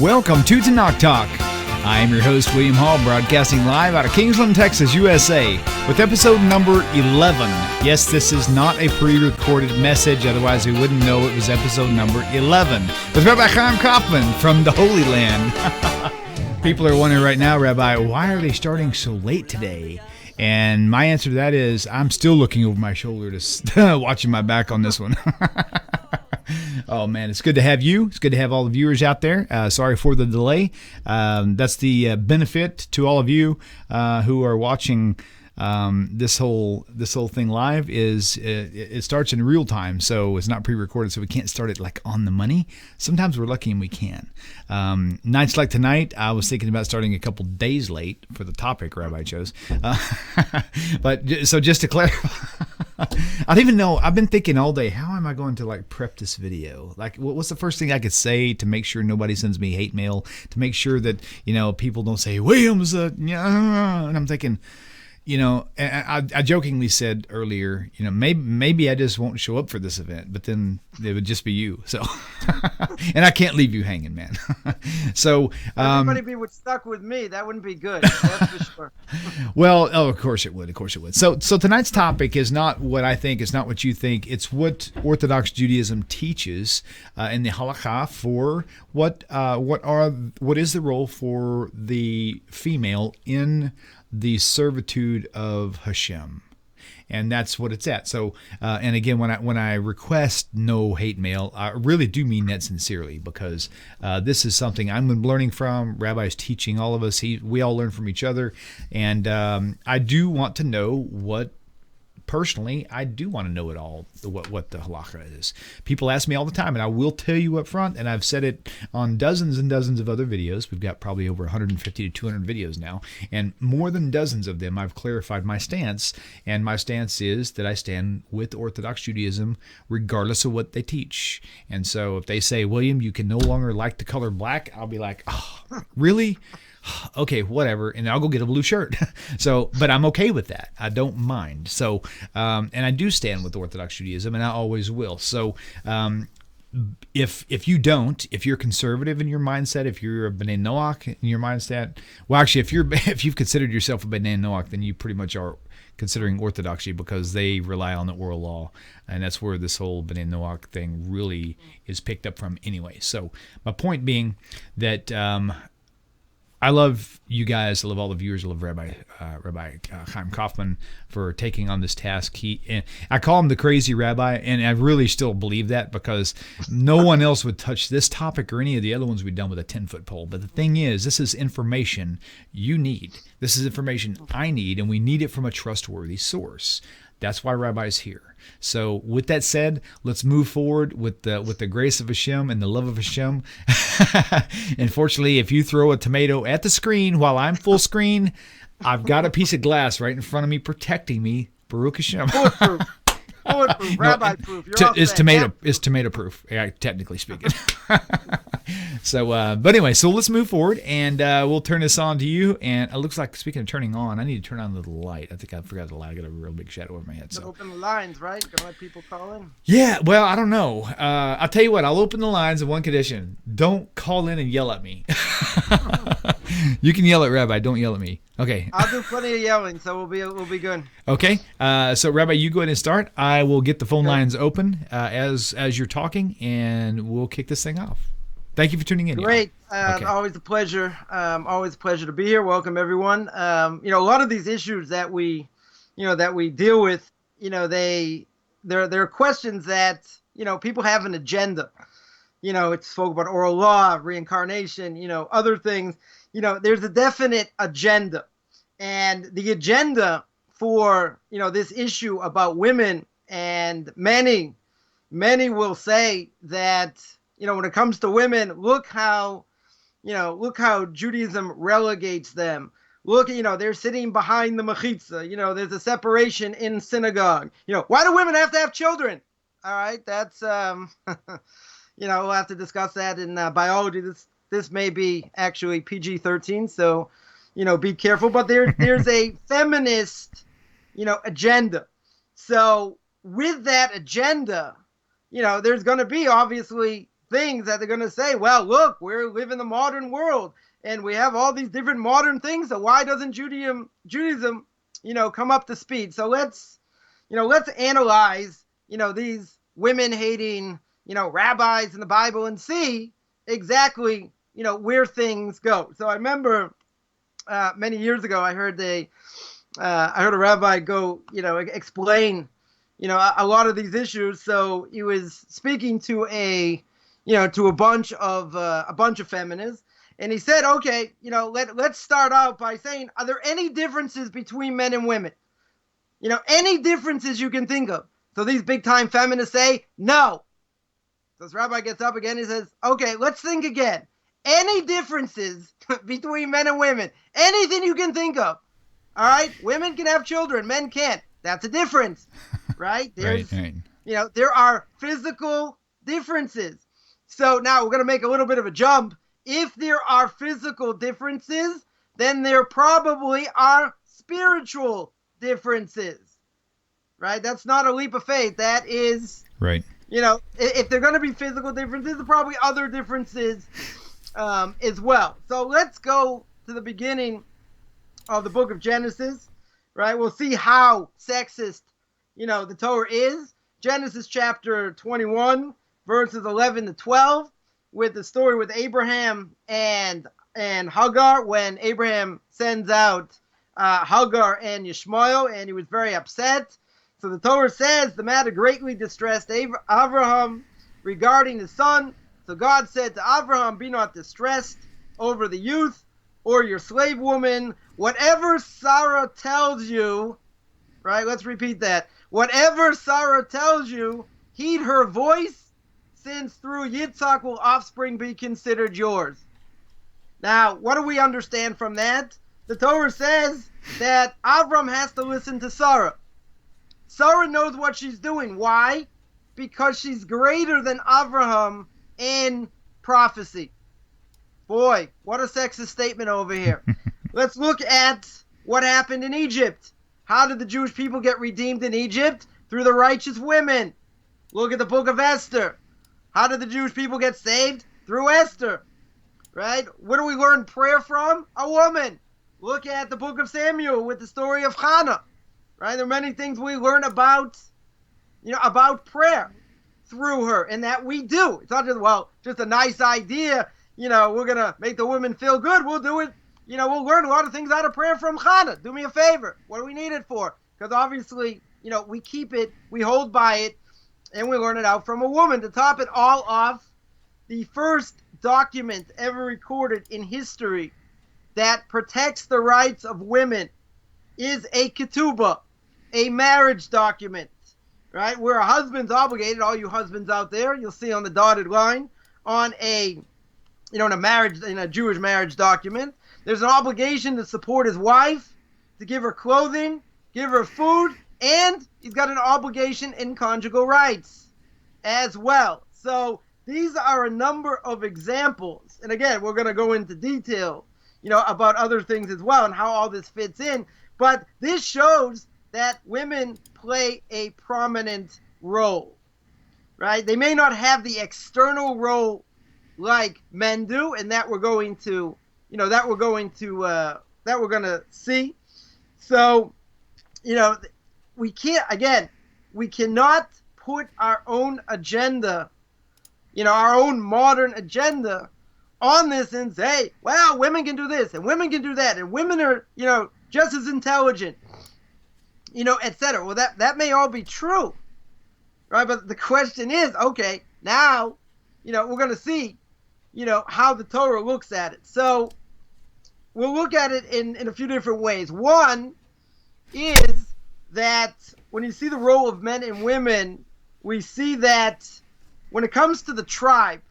Welcome to TORAH Talk. I am your host, William Hall, broadcasting live out of Kingsland, Texas, USA, with episode number 11. Yes, this is not a pre-recorded message, otherwise we wouldn't know it was episode number 11, with Rabbi Chaim Coffman from the Holy Land. People are wondering right now, Rabbi, why are they starting so late today? And my answer to that is, I'm still looking over my shoulder, to watching my back on this one. Oh, man, it's good to have you. It's good to have all the viewers out there. Sorry for the delay. That's the benefit to all of you who are watching this whole thing live is it starts in real time, so it's not pre-recorded, so we can't start it like on the money. Sometimes we're lucky and we can. Nights like tonight, I was thinking about starting a couple days late for the topic Rabbi chose. But so just to clarify, I don't even know. I've been thinking all day, how am I going to like prep this video? Like, what's the first thing I could say to make sure nobody sends me hate mail, to make sure that, people don't say, William's and I'm thinking, and I jokingly said earlier, maybe I just won't show up for this event, but then it would just be you. So, and I can't leave you hanging, man. So, everybody be stuck with me. That wouldn't be good. That's for sure. Well, of course it would. Of course it would. So tonight's topic is not what I think. It's not what you think. It's what Orthodox Judaism teaches in the halakha for what is the role for the female in the servitude of Hashem, and that's what it's at. So, and again, when I request no hate mail, I really do mean that sincerely, because this is something I'm learning from. Rabbi's teaching all of us. We all learn from each other, and I do want to know what. Personally, I do want to know it all, what the halakha is. People ask me all the time, and I will tell you up front, and I've said it on dozens and dozens of other videos. We've got probably over 150 to 200 videos now, and more than dozens of them I've clarified my stance, and my stance is that I stand with Orthodox Judaism regardless of what they teach. And so if they say, William, you can no longer like the color black, I'll be like, oh, really? Okay, whatever, and I'll go get a blue shirt. So, but I'm okay with that. I don't mind. So, and I do stand with Orthodox Judaism, and I always will. So, if you're conservative in your mindset, if you're a B'nai Noach in your mindset, well, actually, if you've considered yourself a B'nai Noach, then you pretty much are considering Orthodoxy, because they rely on the oral law, and that's where this whole B'nai Noach thing really is picked up from anyway. So, my point being that. I love you guys. I love all the viewers. I love Rabbi Chaim Coffman for taking on this task. I call him the crazy rabbi, and I really still believe that, because no one else would touch this topic or any of the other ones we've done with a 10-foot pole. But the thing is, this is information you need. This is information I need, and we need it from a trustworthy source. That's why Rabbi's here. So with that said, let's move forward with the grace of Hashem and the love of Hashem. Unfortunately, if you throw a tomato at the screen while I'm full screen, I've got a piece of glass right in front of me protecting me. Baruch Hashem. Bulletproof. Bulletproof. Rabbi proof. It's tomato proof, technically speaking. So, but anyway, so let's move forward, and we'll turn this on to you. And it looks like, speaking of turning on, I need to turn on the light. I think I forgot the light. I got a real big shadow over my head. So open the lines, right? Gonna let people call in? Yeah, well, I don't know. I'll tell you what, I'll open the lines on one condition. Don't call in and yell at me. You can yell at Rabbi, don't yell at me. Okay. I'll do plenty of yelling, so we'll be good. Okay. So Rabbi, you go ahead and start. I will get the phone lines open as you're talking, and we'll kick this thing off. Thank you for tuning in. Great. Okay. Always a pleasure. Always a pleasure to be here. Welcome everyone. A lot of these issues that we deal with, there are questions that, people have an agenda. It's spoke about oral law, reincarnation, other things. There's a definite agenda, and the agenda for, this issue about women, and many will say that, when it comes to women, look how Judaism relegates them. Look, they're sitting behind the mechitza. There's a separation in synagogue. Why do women have to have children? All right, that's, we'll have to discuss that in biology. This may be actually PG-13, so, be careful. But there's a feminist, agenda. So with that agenda, there's going to be obviously things that they're going to say, well, look, we live in the modern world and we have all these different modern things. So why doesn't Judaism, come up to speed? So let's analyze, these women hating, rabbis in the Bible and see exactly, where things go. So I remember many years ago, I heard a rabbi go, explain, a lot of these issues. So he was speaking to a bunch of feminists, and he said, okay, let's start out by saying, are there any differences between men and women? Any differences you can think of? So these big time feminists say, no. So this rabbi gets up again. He says, okay, let's think again. Any differences between men and women? Anything you can think of. All right. Women can have children. Men can't. That's a difference. Right? There's, right. There are physical differences. So now we're going to make a little bit of a jump. If there are physical differences, then there probably are spiritual differences. Right? That's not a leap of faith. That is, right. If they're going to be physical differences, there are probably other differences as well. So let's go to the beginning of the book of Genesis, right? We'll see how sexist, the Torah is. Genesis chapter 21, verses 11 to 12, with the story with Abraham and Hagar, when Abraham sends out Hagar and Ishmael, and he was very upset. So the Torah says the matter greatly distressed Abraham regarding his son. So God said to Abraham, be not distressed over the youth or your slave woman. Whatever Sarah tells you, right? Let's repeat that. Whatever Sarah tells you, heed her voice, since through Yitzhak will offspring be considered yours. Now, what do we understand from that? The Torah says that Avram has to listen to Sarah. Sarah knows what she's doing. Why? Because she's greater than Abraham in prophecy. Boy, what a sexist statement over here. Let's look at what happened in Egypt. How did the Jewish people get redeemed in Egypt? Through the righteous women. Look at the book of Esther. How did the Jewish people get saved? Through Esther. Right? Where do we learn prayer from? A woman. Look at the book of Samuel with the story of Hannah. Right? There are many things we learn about prayer through her, and that we do. It's not just a nice idea. We're going to make the women feel good. We'll do it. We'll learn a lot of things out of prayer from Hannah. Do me a favor. What do we need it for? Because obviously, we keep it, we hold by it, and we learn it out from a woman. To top it all off, the first document ever recorded in history that protects the rights of women is a ketubah, a marriage document, right? Where a husband's obligated, all you husbands out there, you'll see on the dotted line, on in a Jewish marriage document, there's an obligation to support his wife, to give her clothing, give her food, and he's got an obligation in conjugal rights as well. So these are a number of examples. And again, we're going to go into detail, about other things as well and how all this fits in. But this shows that women play a prominent role, right? They may not have the external role like men do, and that we're going to see. So, we cannot put our own agenda, our own modern agenda on this and say, well, women can do this and women can do that and women are, just as intelligent, etc. Well, that may all be true, right? But the question is, okay, now, we're going to see, how the Torah looks at it. So we'll look at it in a few different ways. One is that when you see the role of men and women, we see that when it comes to the tribe,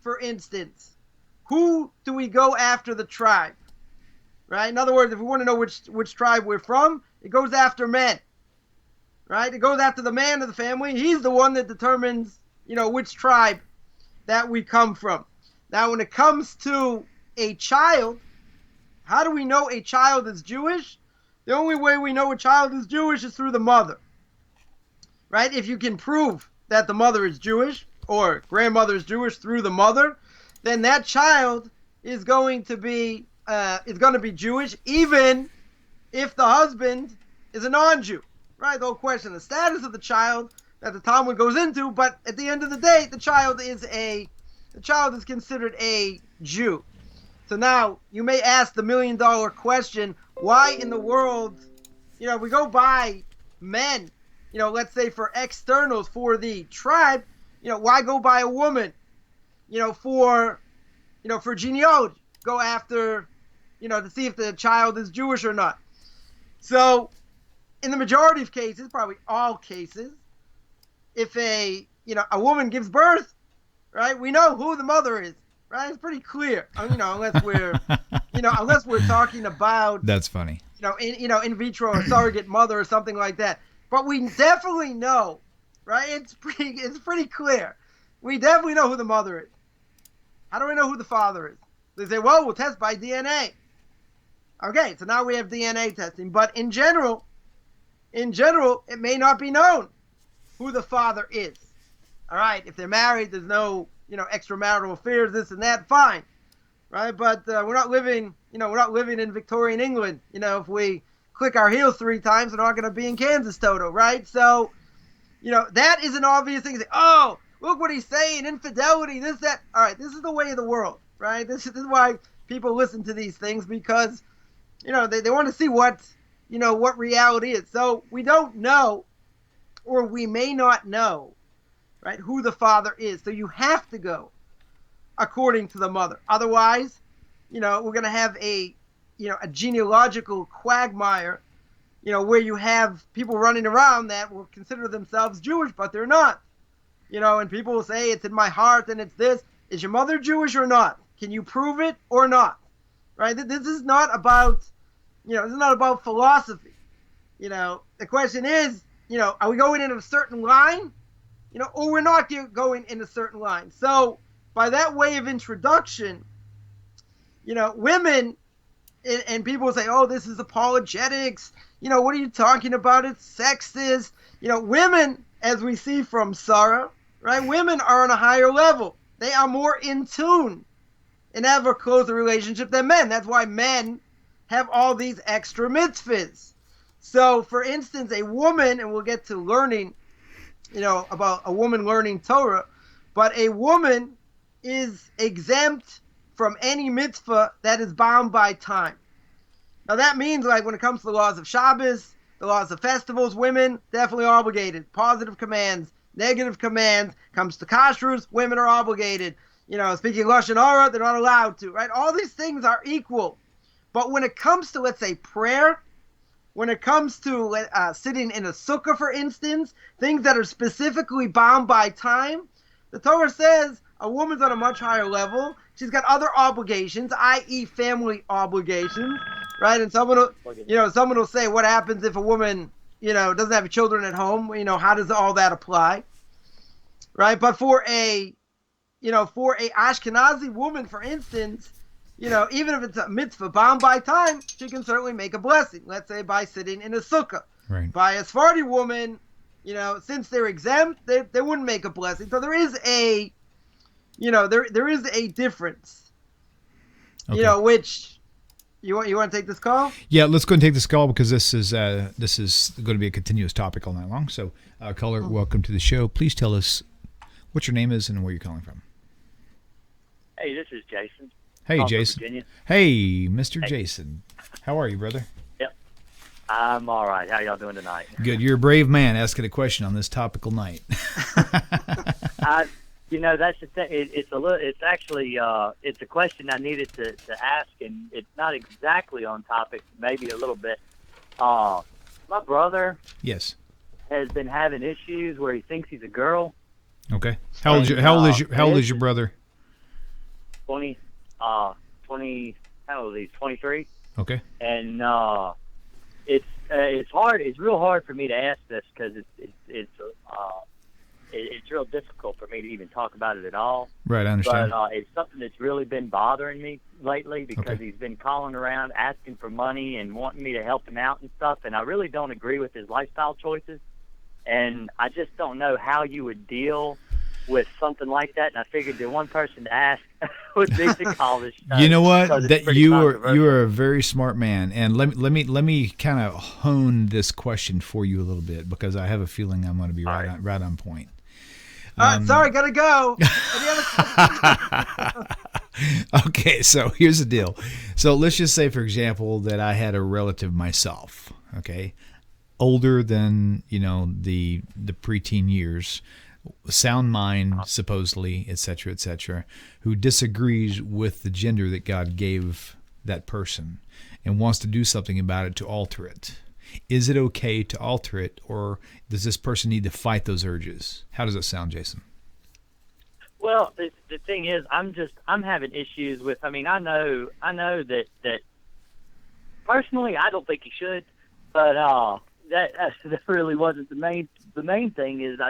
for instance, who do we go after the tribe? Right? In other words, if we want to know which tribe we're from, it goes after men. Right? It goes after the man of the family. He's the one that determines, which tribe that we come from. Now, when it comes to a child, how do we know a child is Jewish? The only way we know a child is Jewish is through the mother. Right? If you can prove that the mother is Jewish, or grandmother is Jewish through the mother, then that child is going to be Jewish, even if the husband is a non-Jew, right? The whole question, the status of the child that the Talmud goes into, but at the end of the day, the child is considered a Jew. So now you may ask the $1 million question: why in the world, we go by men, let's say for externals for the tribe, why go by a woman, for genealogy, go after, to see if the child is Jewish or not. So in the majority of cases, probably all cases, if a woman gives birth, right, we know who the mother is, right? It's pretty clear, unless we're talking about, that's funny, in vitro or surrogate mother or something like that. But we definitely know, right? It's pretty clear. We definitely know who the mother is. How do we know who the father is? They say, well, we'll test by DNA. Okay, so now we have DNA testing, but in general, it may not be known who the father is. All right, if they're married, there's no, extramarital affairs, this and that, fine, right? But we're not living in Victorian England. If we click our heels 3 times, we're not going to be in Kansas, Toto, right? So, that is an obvious thing. Say, oh, look what he's saying, infidelity, this, that. All right, this is the way of the world, right? This is why people listen to these things, because, they want to see what reality is. So we don't know, or we may not know, right, who the father is. So you have to go according to the mother. Otherwise, we're going to have a genealogical quagmire, where you have people running around that will consider themselves Jewish, but they're not. And people will say, it's in my heart and it's this. Is your mother Jewish or not? Can you prove it or not? Right? This is not about, this is not about philosophy. The question is, are we going in a certain line, or we're not going in a certain line? So by that way of introduction, women, and people will say, oh, this is apologetics. What are you talking about? It's sexist. Women, as we see from Sarah, right? Women are on a higher level. They are more in tune and have a closer relationship than men. That's why men have all these extra mitzvahs. So, for instance, a woman, and we'll get to learning, about a woman learning Torah, but a woman is exempt from any mitzvah that is bound by time. Now, that means, like, when it comes to the laws of Shabbos, the laws of festivals, women definitely obligated. Positive commands, negative commands. Comes to kashrus, women are obligated. Speaking Lashon Hara, they're not allowed to, right? All these things are equal. But when it comes to, let's say, prayer, when it comes to sitting in a sukkah, for instance, things that are specifically bound by time, the Torah says a woman's on a much higher level. She's got other obligations, i.e. family obligations, right? And someone will say, what happens if a woman, doesn't have children at home? How does all that apply? Right? But for a Ashkenazi woman, for instance, even if it's a mitzvah bound by time, she can certainly make a blessing, let's say by sitting in a sukkah. Right. By a Sephardi woman, since they're exempt, they wouldn't make a blessing. So there is a, there is a difference, Okay. Which, you want to take this call? Yeah, let's go and take this call, because this is going to be a continuous topic all night long. So, caller, welcome to the show. Please tell us what your name is and where you're calling from. Hey, this is Jason. Hey, Calling from Jason. Virginia. Hey, Mr. Jason. How are you, brother? Yep. I'm all right. How y'all doing tonight? Good. You're a brave man asking a question on this topical night. That's the thing. It's actually it's a question I needed to ask, and it's not exactly on topic. Maybe a little bit. My brother. Yes. Has been having issues where he thinks he's a girl. Okay. How old is your brother? 20. How old is he? 23. Okay. And it's hard. It's real hard for me to ask this, because it's real difficult for me to even talk about it at all. Right, I understand. But it's something that's really been bothering me lately, because Okay. he's been calling around asking for money and wanting me to help him out and stuff, and I really don't agree with his lifestyle choices. And I just don't know how you would deal with something like that, and I figured the one person to ask would be to call this show. You know what? That you controversial. are a very smart man, and let me kind of hone this question for you a little bit, because I have a feeling I'm going to be right on point. Sorry, gotta go. Okay, so here's the deal. So let's just say, for example, that I had a relative myself, okay, older than, the preteen years, sound mind, supposedly, etc., who disagrees with the gender that God gave that person and wants to do something about it to alter it. Is it okay to alter it, or does this person need to fight those urges? How does it sound, Jason? Well, the thing is, I'm having issues with. I mean, I know that personally, I don't think he should, but that really wasn't the main. The main thing is,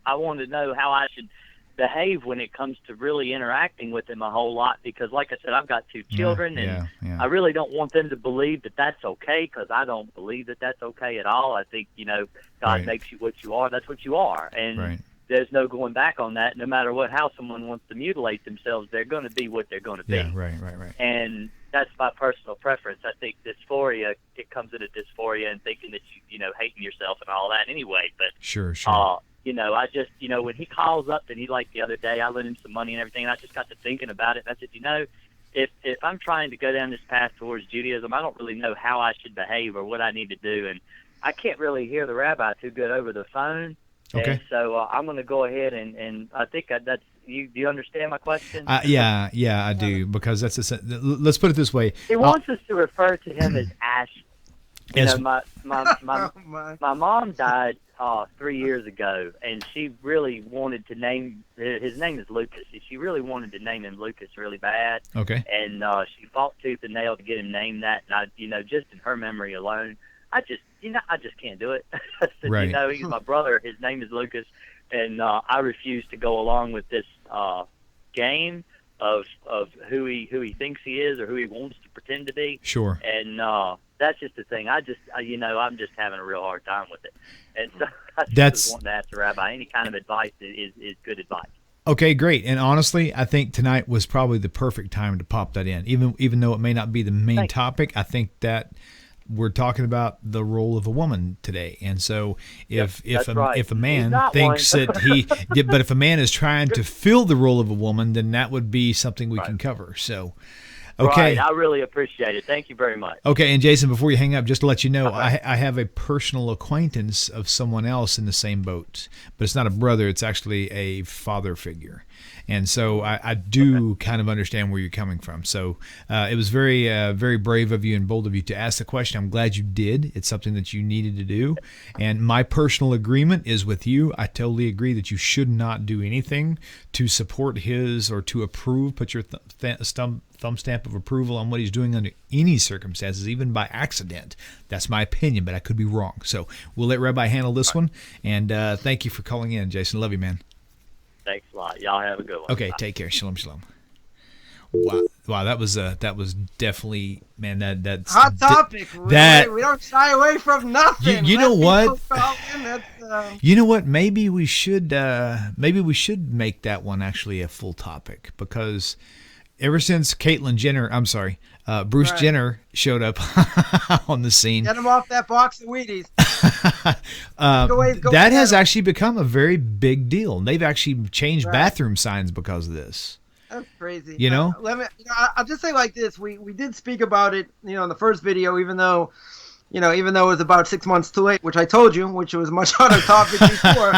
I want to know how I should behave when it comes to really interacting with him a whole lot, because like I said, I've got two children, and I really don't want them to believe that that's okay, because I don't believe that that's okay at all. I think, God makes you what you are. That's what you are. And there's no going back on that. No matter how someone wants to mutilate themselves, they're going to be what they're going to be. Yeah, right. And that's my personal preference. I think dysphoria, it comes into dysphoria and thinking that hating yourself and all that anyway. But sure. I just, when he calls up, and he, like the other day, I lent him some money and everything, and I just got to thinking about it. And I said, if I'm trying to go down this path towards Judaism, I don't really know how I should behave or what I need to do. And I can't really hear the rabbi too good over the phone. Okay. And so I'm going to go ahead and I think that's you. Do you understand my question? Yeah, I do, because let's put it this way. He wants us to refer to him as Ash. My mom died 3 years ago, and she really wanted to name his name is Lucas. She really wanted to name him Lucas really bad. Okay. And she fought tooth and nail to get him named that. And just in her memory alone, I just can't do it. I said, right. He's my brother. His name is Lucas, and I refuse to go along with this game of who he thinks he is or who he wants to pretend to be. Sure. And that's just the thing. I'm just having a real hard time with it. And so I just wanting to ask the rabbi, any kind of advice is good advice. Okay, great. And honestly, I think tonight was probably the perfect time to pop that in. Even though it may not be the main topic, I think that we're talking about the role of a woman today. And so if a man thinks that but if a man is trying to fill the role of a woman, then that would be something we can cover. So, okay. Right. I really appreciate it. Thank you very much. Okay. And Jason, before you hang up, just to let you know, I have a personal acquaintance of someone else in the same boat, but it's not a brother. It's actually a father figure. And so I do kind of understand where you're coming from. So it was very, very brave of you and bold of you to ask the question. I'm glad you did. It's something that you needed to do. And my personal agreement is with you. I totally agree that you should not do anything to support his or to approve, put your thumb stamp of approval on what he's doing under any circumstances, even by accident. That's my opinion, but I could be wrong. So we'll let Rabbi handle this one. And thank you for calling in, Jason. Love you, man. Thanks a lot. Y'all have a good one. Okay, take care. Shalom, shalom. Wow, that was definitely, man. That's hot topic. We don't shy away from nothing. You know what? You know what? Maybe we should make that one actually a full topic, because ever since Bruce Jenner showed up on the scene, get him off that box of Wheaties. That has actually become a very big deal. They've actually changed bathroom signs because of this. That's crazy. I'll just say like this: we did speak about it, in the first video, even though it was about 6 months too late, which I told you, which was much hotter topic before,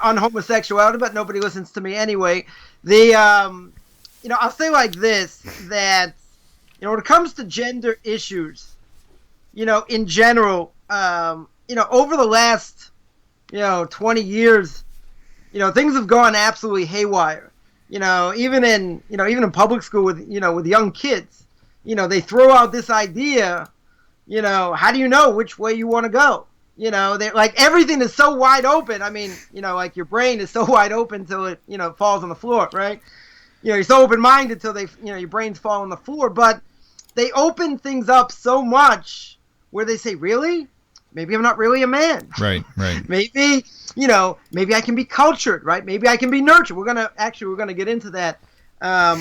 on homosexuality, but nobody listens to me anyway. I'll say like this, that, when it comes to gender issues, in general, over the last, 20 years, things have gone absolutely haywire. Even in public school with young kids, they throw out this idea, how do you know which way you want to go? They like everything is so wide open. I mean, like your brain is so wide open till it, falls on the floor, right? You're so open-minded till your brains fall on the floor, but they open things up so much where they say, really? maybe I'm not really a man. Right. Maybe, maybe I can be cultured, right? Maybe I can be nurtured. We're gonna get into that, a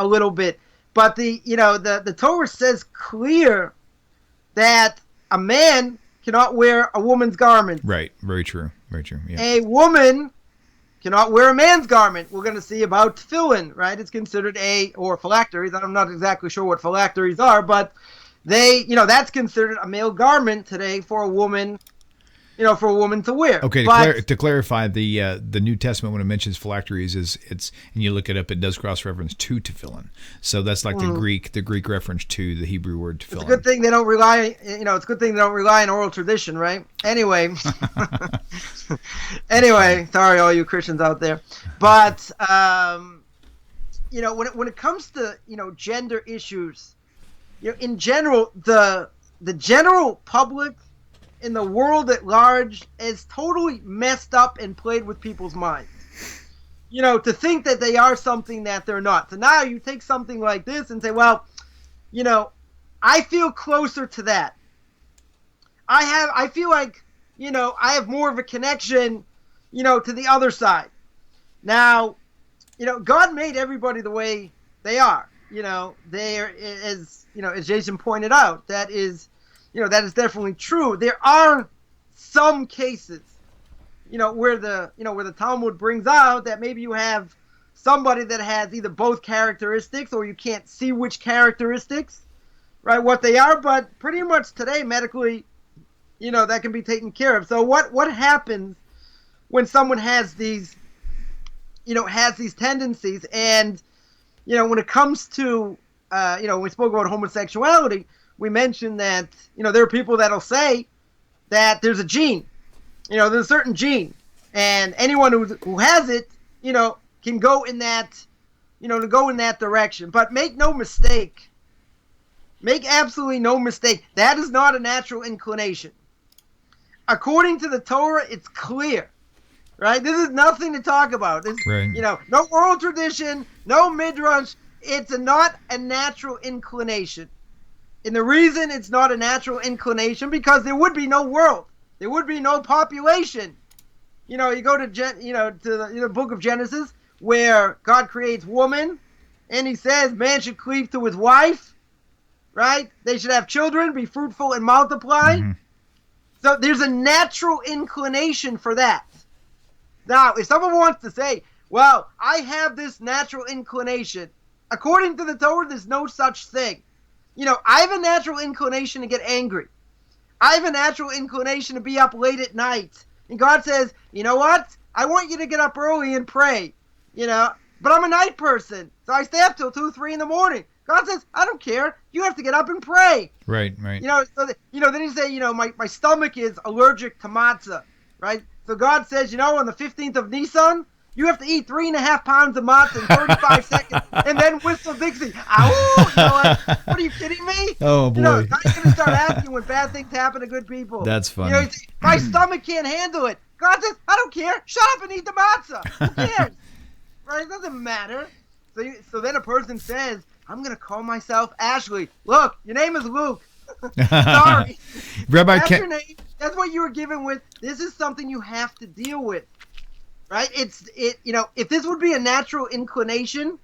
little bit. But the Torah says clear that a man cannot wear a woman's garment. Right. Very true. Yeah. A woman cannot wear a man's garment. We're going to see about tefillin, right? It's considered or phylacteries. I'm not exactly sure what phylacteries are, but that's considered a male garment today for a woman, for a woman to wear. Okay, to clarify, the New Testament, when it mentions phylacteries, and you look it up, it does cross-reference to tefillin. So that's like the Greek reference to the Hebrew word tefillin. It's a good thing they don't rely, on oral tradition, right? Anyway, sorry, all you Christians out there. But, when it comes to, gender issues, in general, the general public in the world at large is totally messed up and played with people's minds. To think that they are something that they're not. So now you take something like this and say, well, I feel closer to that. I feel like, I have more of a connection, to the other side. Now, God made everybody the way they are. They are, as Jason pointed out, that is definitely true. There are some cases, where the Talmud brings out that maybe you have somebody that has either both characteristics or you can't see which characteristics, right, what they are. But pretty much today, medically, that can be taken care of. So what happens when someone has these tendencies? And, when it comes to, when we spoke about homosexuality, we mentioned that, there are people that'll say that there's a gene, there's a certain gene, and anyone who has it, can go in that, to go in that direction. But make no mistake, make absolutely no mistake, that is not a natural inclination. According to the Torah, it's clear, right? This is nothing to talk about. This, right. No oral tradition, no midrash. It's not a natural inclination. And the reason it's not a natural inclination, because there would be no world. There would be no population. You go to the book of Genesis, where God creates woman, and he says man should cleave to his wife, right? They should have children, be fruitful and multiply. Mm-hmm. So there's a natural inclination for that. Now, if someone wants to say, well, I have this natural inclination, according to the Torah, there's no such thing. I have a natural inclination to get angry. I have a natural inclination to be up late at night. And God says, you know what? I want you to get up early and pray. But I'm a night person. So I stay up till 2, 3 in the morning. God says, I don't care. You have to get up and pray. Right. Then he say, my stomach is allergic to matzah, right? So God says, on the 15th of Nisan, you have to eat 3.5 pounds of matzah in 35 seconds and then whistle Dixie. Ow! What are you kidding me? Oh, boy. Now you're going to start asking when bad things happen to good people. That's funny. My stomach can't handle it. God says, I don't care. Shut up and eat the matzah. Who cares? Right? It doesn't matter. So then a person says, I'm going to call myself Ashley. Look, your name is Luke. Sorry. Rabbi, that's your name. That's what you were given with. This is something you have to deal with. Right? If this would be a natural inclination,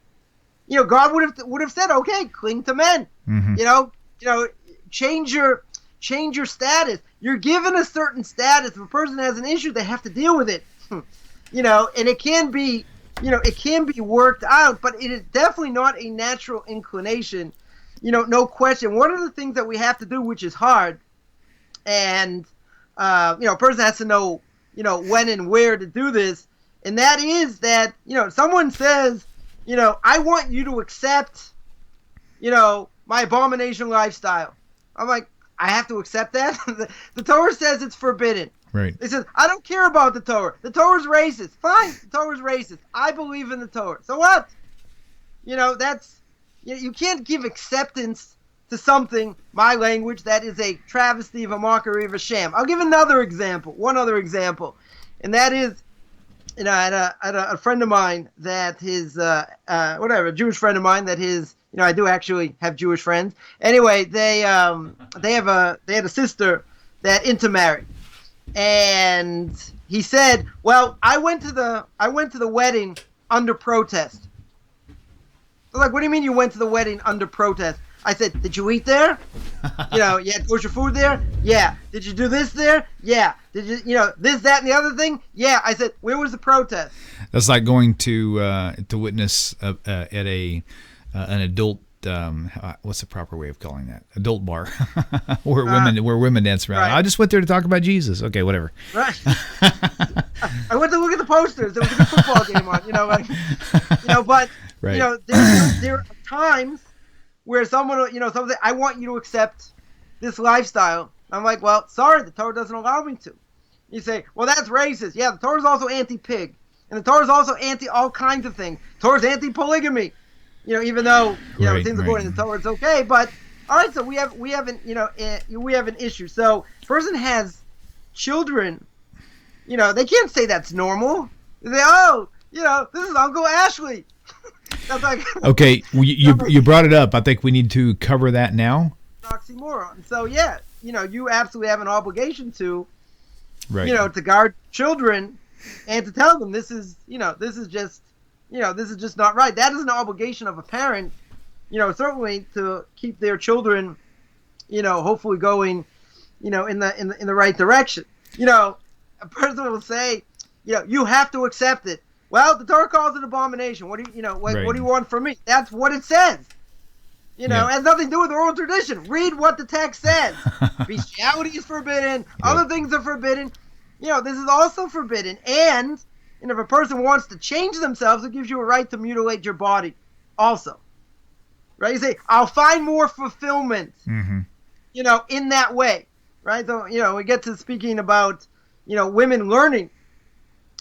God would have said, okay, cling to men. Mm-hmm. Change your status. You're given a certain status. If a person has an issue, they have to deal with it. And it can be, it can be worked out, but it is definitely not a natural inclination. No question. One of the things that we have to do, which is hard, and a person has to know, when and where to do this. And that is that, someone says, I want you to accept, my abomination lifestyle. I'm like, I have to accept that? The Torah says it's forbidden. Right. It says, I don't care about the Torah. The Torah's racist. Fine, the Torah's racist. I believe in the Torah. So what? You can't give acceptance to something, my language, that is a travesty of a mockery of a sham. I'll give one other example. And that is, I had a friend of mine that his, a Jewish friend of mine that his, I do actually have Jewish friends. Anyway, they had a sister that intermarried, and he said, "Well, I went to the wedding under protest." I was like, "What do you mean you went to the wedding under protest?" I said, "Did you eat there? You had kosher food there? Yeah. Did you do this there? Yeah. Did you, this, that, and the other thing? Yeah." I said, "Where was the protest?" That's like going to witness at an adult. What's the proper way of calling that? Adult bar, where women dance around. Right. I just went there to talk about Jesus. Okay, whatever. Right. I went to look at the posters. There was a good football game on. But right. There are times where someone will say, "I want you to accept this lifestyle." I'm like, "Well, sorry, the Torah doesn't allow me to." You say, "Well, that's racist." Yeah, the Torah is also anti-pig, and the Torah is also anti all kinds of things. The Torah is anti-polygamy. Even though Right, things according to the Torah it's okay, but all right. So we have an issue. So person has children. They can't say that's normal. They say, "Oh, this is Uncle Ashley." That's like okay. You brought it up. I think we need to cover that now. Oxymoron. So yeah, you absolutely have an obligation to, right. To guard children and to tell them this is just not right. That is an obligation of a parent, certainly to keep their children, hopefully going, in the right direction. A person will say, you have to accept it. Well, the Torah calls it abomination. What do Right. what do you want from me? That's what it says. It has nothing to do with oral tradition. Read what the text says. Bestiality is forbidden. Other things are forbidden. This is also forbidden. And if a person wants to change themselves, it gives you a right to mutilate your body also. Right? You say, "I'll find more fulfillment, in that way." Right? So, we get to speaking about, women learning.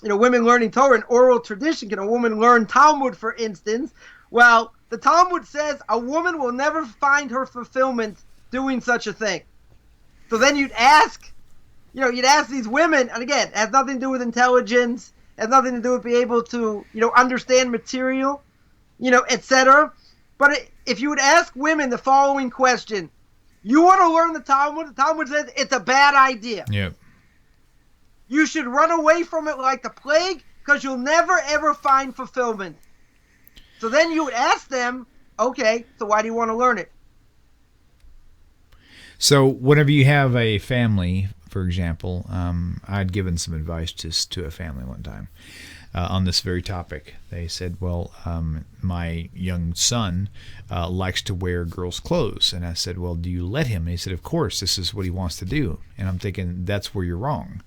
Women learning Torah and oral tradition. Can a woman learn Talmud, for instance? Well, the Talmud says a woman will never find her fulfillment doing such a thing. So then you'd ask these women, and again, it has nothing to do with intelligence, it has nothing to do with being able to, understand material, etc. But if you would ask women the following question, "You want to learn the Talmud says it's a bad idea. Yep. You should run away from it like the plague because you'll never, ever find fulfillment." So then you would ask them, "Okay, so why do you want to learn it?" So whenever you have a family, for example, I'd given some advice to a family one time on this very topic. They said, "Well, my young son likes to wear girls' clothes." And I said, "Well, do you let him?" And he said, "Of course, this is what he wants to do." And I'm thinking, that's where you're wrong.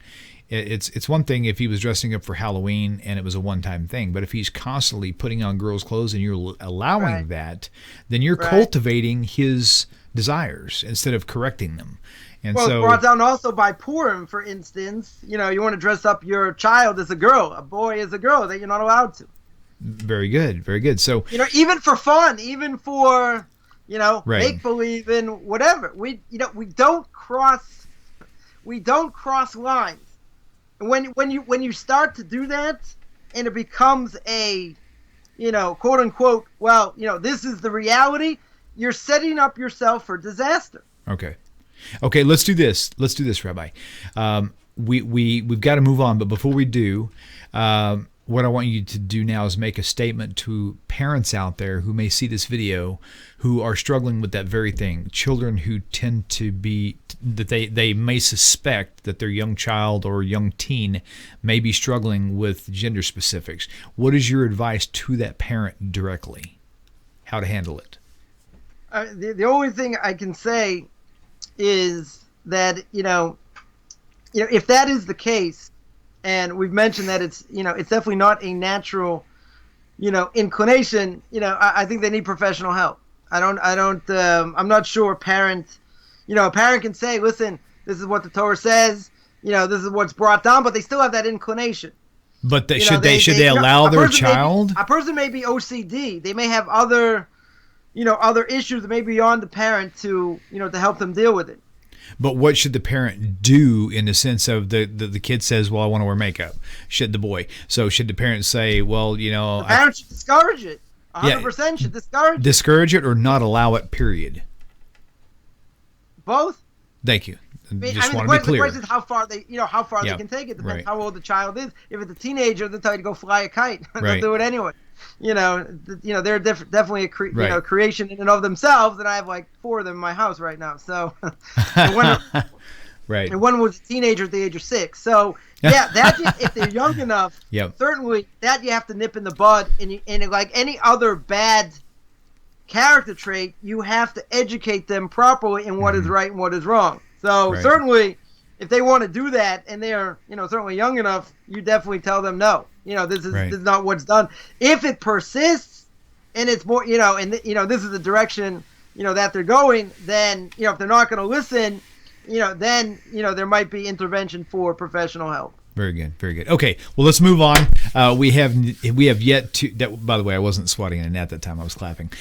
It's one thing if he was dressing up for Halloween and it was a one-time thing, but if he's constantly putting on girls' clothes and you're allowing that, then you're cultivating his desires instead of correcting them. And it's brought down also by Purim, for instance. You want to dress up your child as a girl, a boy as a girl, that you're not allowed to. Very good, very good. So even for fun, even for right. make believe in whatever, we don't cross lines. When you start to do that, and it becomes a quote unquote, this is the reality, you're setting up yourself for disaster. Okay, let's do this. Rabbi. We've got to move on, but before we do, what I want you to do now is make a statement to parents out there who may see this video who are struggling with that very thing. Children who tend to be, that they may suspect that their young child or young teen may be struggling with gender specifics. What is your advice to that parent directly? How to handle it? The only thing I can say is that, if that is the case, and we've mentioned that it's definitely not a natural, inclination, I think they need professional help. I'm not sure a parent can say, "Listen, this is what the Torah says, this is what's brought down," but they still have that inclination. But should they allow their child? A person may be OCD. They may have other issues that may be beyond the parent to help them deal with it. But what should the parent do in the sense of the kid says, "Well, I want to wear makeup"? Should the boy? So should the parent say, "Well, the parent should discourage it. 100% should discourage it. Discourage it or not allow it, period? Both. Thank you. Just want to be clear. The question is how far they can take it. Depends how old the child is. If it's a teenager, they'll tell you to go fly a kite. They'll do it anyway. They're definitely a creation in and of themselves, and I have like 4 of them in my house right now. So, and one was a teenager at the age of 6. So if they're young enough, certainly that you have to nip in the bud. And like any other bad character trait, you have to educate them properly in what is right and what is wrong. So certainly, if they want to do that and they're certainly young enough, you definitely tell them no. This is not what's done. If it persists and it's more this is the direction that they're going, then if they're not going to listen, then there might be intervention for professional help. Very good, very good. Okay, well, let's move on. We have yet to. By the way, I wasn't swatting in a net that time. I was clapping.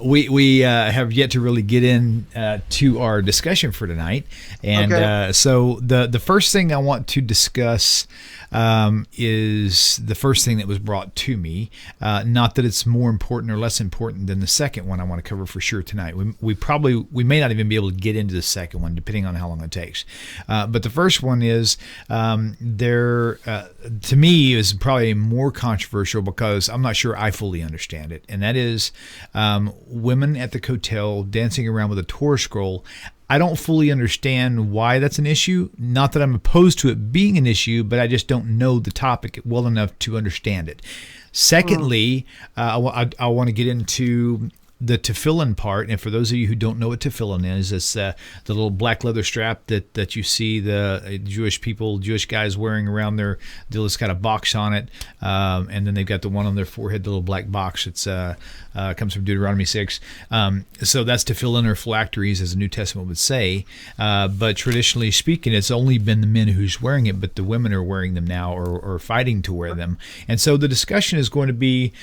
We have yet to really get in to our discussion for tonight, and so the first thing I want to discuss is the first thing that was brought to me. Not that it's more important or less important than the second one I want to cover for sure tonight. We may not even be able to get into the second one depending on how long it takes. But the first one is to me is probably more controversial because I'm not sure I fully understand it, and that is women at the kotel dancing around with a Torah scroll. I don't fully understand why that's an issue. Not that I'm opposed to it being an issue, but I just don't know the topic well enough to understand it. Secondly, I want to get into the tefillin part, and for those of you who don't know what tefillin is, it's the little black leather strap that you see the Jewish guys wearing around their. It's got a box on it, and then they've got the one on their forehead, the little black box. It's comes from Deuteronomy 6. So that's tefillin or phylacteries, as the New Testament would say. But traditionally speaking, it's only been the men who's wearing it, but the women are wearing them now or fighting to wear them. And so the discussion is going to be.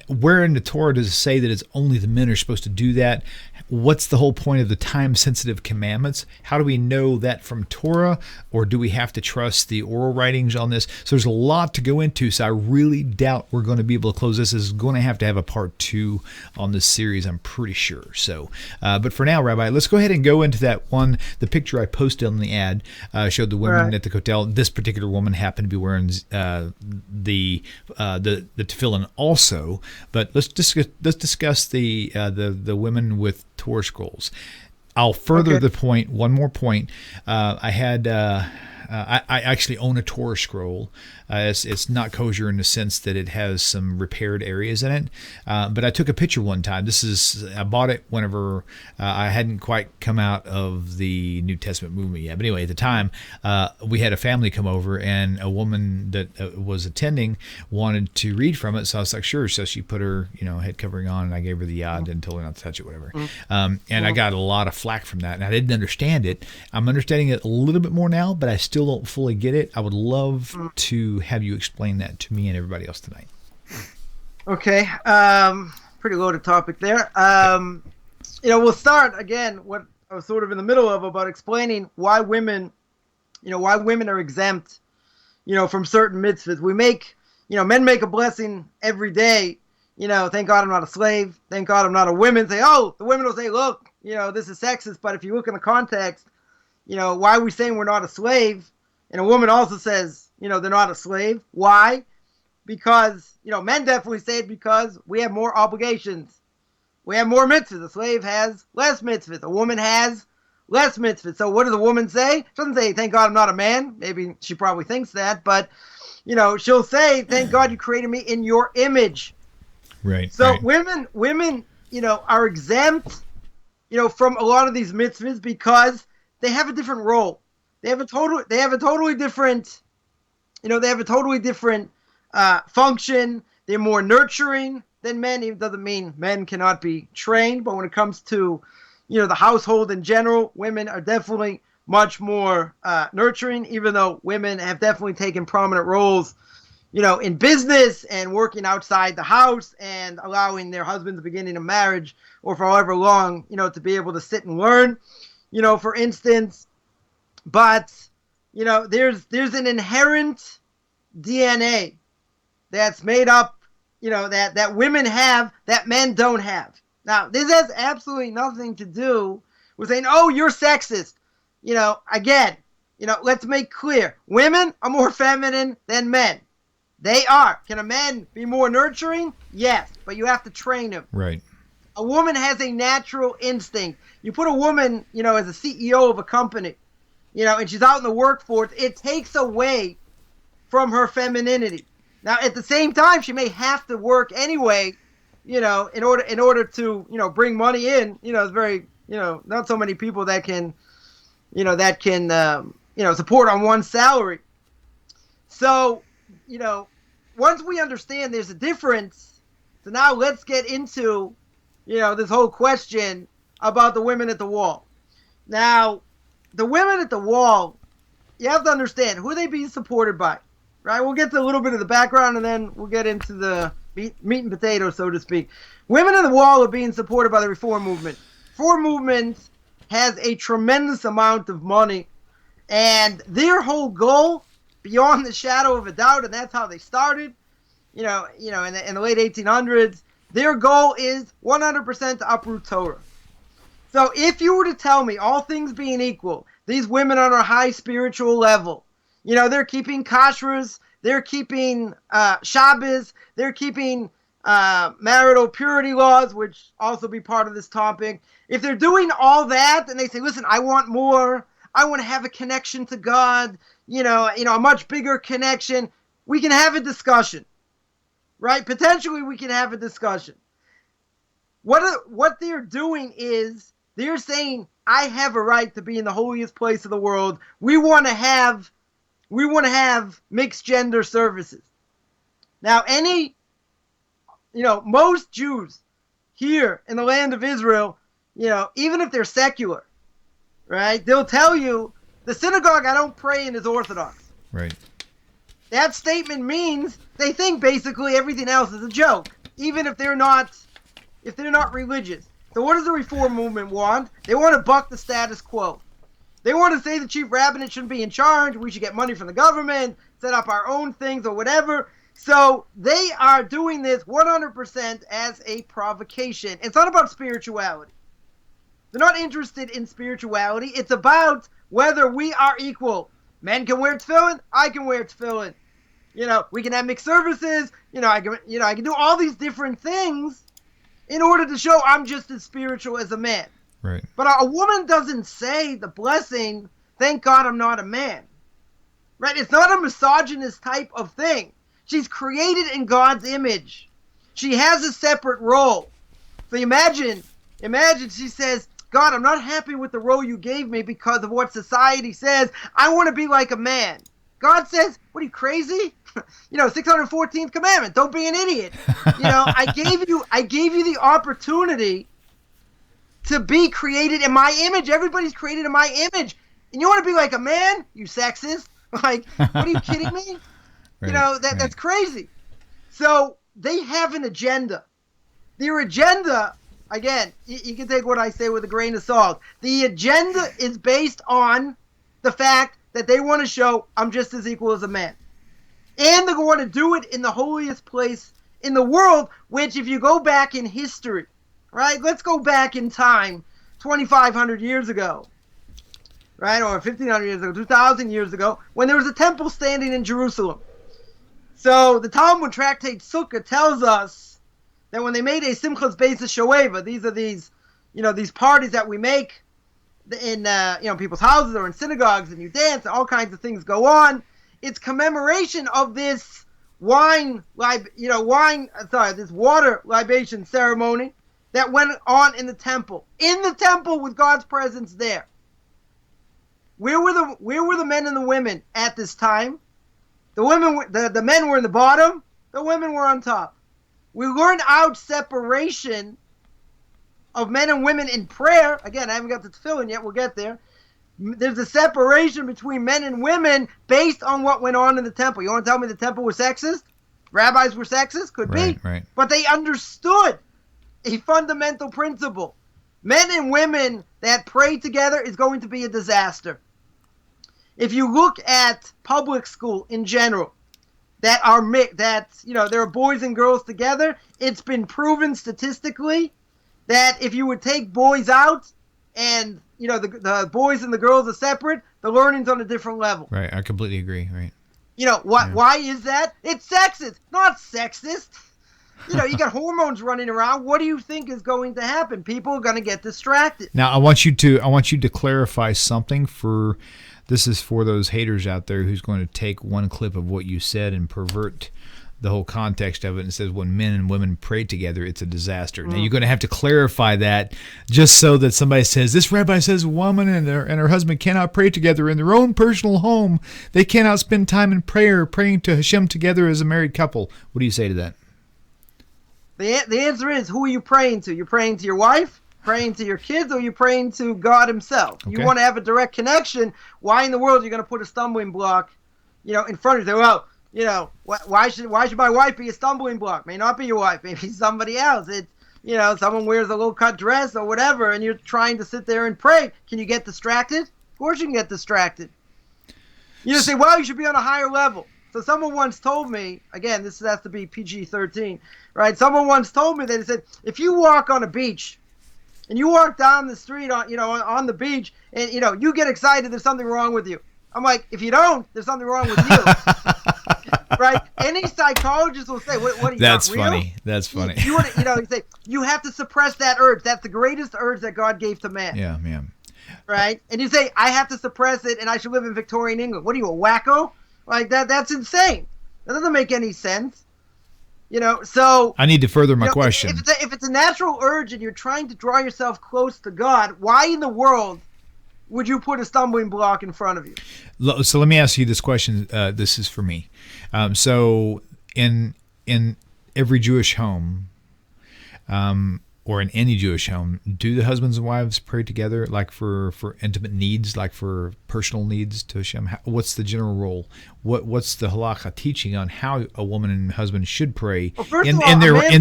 Where in the Torah does it say that it's only the men are supposed to do that? What's the whole point of the time-sensitive commandments? How do we know that from Torah, or do we have to trust the oral writings on this? So there's a lot to go into, so I really doubt we're going to be able to close this. This is going to have a part 2 on this series, I'm pretty sure. So, but for now, Rabbi, let's go ahead and go into that one. The picture I posted on the ad showed the women at the kotel. This particular woman happened to be wearing the tefillin also, but let's discuss the women with Torah scrolls. I'll further the point. One more point. I actually own a Torah scroll. It's not kosher in the sense that it has some repaired areas in it. But I took a picture one time. I bought it whenever I hadn't quite come out of the New Testament movement yet. But anyway, at the time, we had a family come over, and a woman that was attending wanted to read from it. So I was like, sure. So she put her, head covering on, and I gave her the yad and told her not to touch it, whatever. And I got a lot of flack from that, and I didn't understand it. I'm understanding it a little bit more now, but I still don't fully get it. I would love to have you explain that to me and everybody else tonight. Okay. Pretty loaded topic there. We'll start again what I was sort of in the middle of about explaining why women are exempt, from certain mitzvahs. Men make a blessing every day. Thank God I'm not a slave. Thank God I'm not a woman. The women will say, look, this is sexist. But if you look in the context, why are we saying we're not a slave? And a woman also says, they're not a slave. Why? Because, men definitely say it because we have more obligations. We have more mitzvahs. A slave has less mitzvahs. A woman has less mitzvahs. So what does a woman say? She doesn't say, thank God I'm not a man. Maybe she probably thinks that. But, she'll say, thank God you created me in your image. Right. So women, are exempt, from a lot of these mitzvahs because they have a different role. They have a totally different function. They're more nurturing than men. It doesn't mean men cannot be trained, but when it comes to, the household in general, women are definitely much more nurturing, even though women have definitely taken prominent roles, in business and working outside the house and allowing their husbands beginning a marriage or for however long, to be able to sit and learn, for instance. But, there's an inherent DNA that's made up, that women have that men don't have. Now, this has absolutely nothing to do, was saying, oh, you're sexist. Again, let's make clear. Women are more feminine than men. They are. Can a man be more nurturing? Yes, but you have to train him. Right. A woman has a natural instinct. You put a woman, as a CEO of a company, and she's out in the workforce, it takes away from her femininity. Now, at the same time, she may have to work anyway, in order to, bring money in. It's very, not so many people that can, support on one salary. So, once we understand there's a difference, so now let's get into, this whole question about the women at the wall. Now, the women at the wall, you have to understand, who are they being supported by, right? We'll get to a little bit of the background, and then we'll get into the meat and potatoes, so to speak. Women at the wall are being supported by the Reform movement. Reform movement has a tremendous amount of money, and their whole goal, beyond the shadow of a doubt, and that's how they started, in the late 1800s, their goal is 100% to uproot Torah. So if you were to tell me, all things being equal, these women are on a high spiritual level, they're keeping kashrus, they're keeping Shabbos, they're keeping marital purity laws, which also be part of this topic. If they're doing all that, and they say, listen, I want more, I want to have a connection to God, a much bigger connection, we can have a discussion, right? Potentially we can have a discussion. What they're doing is they're saying, I have a right to be in the holiest place of the world. We want to have mixed gender services. Now, most Jews here in the land of Israel, even if they're secular, right, they'll tell you, the synagogue I don't pray in is Orthodox. Right. That statement means they think basically everything else is a joke, even if they're not religious. So what does the Reform movement want? They want to buck the status quo. They want to say the chief rabbinate shouldn't be in charge, we should get money from the government, set up our own things or whatever. So they are doing this 100% as a provocation. It's not about spirituality. They're not interested in spirituality. It's about whether we are equal. Men can wear tefillin, I can wear tefillin. We can have mixed services, I can do all these different things in order to show I'm just as spiritual as a man. Right. But a woman doesn't say the blessing, thank God I'm not a man. Right? It's not a misogynist type of thing. She's created in God's image. She has a separate role. So imagine she says, God, I'm not happy with the role you gave me because of what society says. I want to be like a man. God says, what are you, crazy? 614th commandment, don't be an idiot. I gave you the opportunity to be created in my image. Everybody's created in my image. And you want to be like a man? You sexist. Like, what are you kidding me? Right, That's crazy. So they have an agenda. Their agenda, again, you can take what I say with a grain of salt. The agenda is based on the fact that they want to show I'm just as equal as a man. And they want to do it in the holiest place in the world, which if you go back in history, right? Let's go back in time 2,500 years ago, right? Or 1,500 years ago, 2,000 years ago, when there was a temple standing in Jerusalem. So the Talmud tractate Sukkah tells us that when they made a Simchas Beis Shoeva, these are these parties that we make in people's houses or in synagogues, and you dance, and all kinds of things go on. It's commemoration of this water libation ceremony that went on in the temple. In the temple with God's presence there. Where were the men and the women at this time? The men were in the bottom, the women were on top. We learned out separation of men and women in prayer. Again, I haven't got the tefillin yet, we'll get there. There's a separation between men and women based on what went on in the temple. You want to tell me the temple was sexist? Rabbis were sexist? Could be. Right. But they understood a fundamental principle. Men and women that pray together is going to be a disaster. If you look at public school in general, there are boys and girls together, it's been proven statistically that if you would take boys out and the boys and the girls are separate, the learning's on a different level. Right. I completely agree. Right. Why is that? It's sexist, not sexist. You got hormones running around. What do you think is going to happen? People are going to get distracted. Now, I want you to clarify something this is for those haters out there who's going to take one clip of what you said and pervert the whole context of it and says when men and women pray together, it's a disaster. Now, you're going to have to clarify that just so that somebody says, this rabbi says a woman and her husband cannot pray together in their own personal home. They cannot spend time in prayer, praying to Hashem together as a married couple. What do you say to that? The answer is, who are you praying to? You're praying to your wife, praying to your kids, or you're praying to God himself? Okay. You want to have a direct connection. Why in the world are you going to put a stumbling block, in front of you? Well, why should my wife be a stumbling block? May not be your wife, maybe somebody else. It's, someone wears a low cut dress or whatever, and you're trying to sit there and pray. Can you get distracted? Of course you can get distracted. You just say, well, you should be on a higher level. So someone once told me, again, this has to be PG-13, right? Someone once told me that, he said, if you walk on a beach and you walk down the street on the beach and, you get excited, there's something wrong with you. I'm like, if you don't, there's something wrong with you. Right? Any psychologist will say, what are you, That's not real? funny. That's funny. You say, you have to suppress that urge. That's the greatest urge that God gave to man. Yeah, man. Right? And you say, I have to suppress it and I should live in Victorian England. What are you, a wacko? Like that's insane. That doesn't make any sense. So I need to further my question. If it's a natural urge and you're trying to draw yourself close to God, why in the world would you put a stumbling block in front of you? So let me ask you this question. This is for me. So in every Jewish home, or in any Jewish home, do the husbands and wives pray together, like for intimate needs, like for personal needs to Hashem? What's the general role? What's the halakha teaching on how a woman and husband should pray in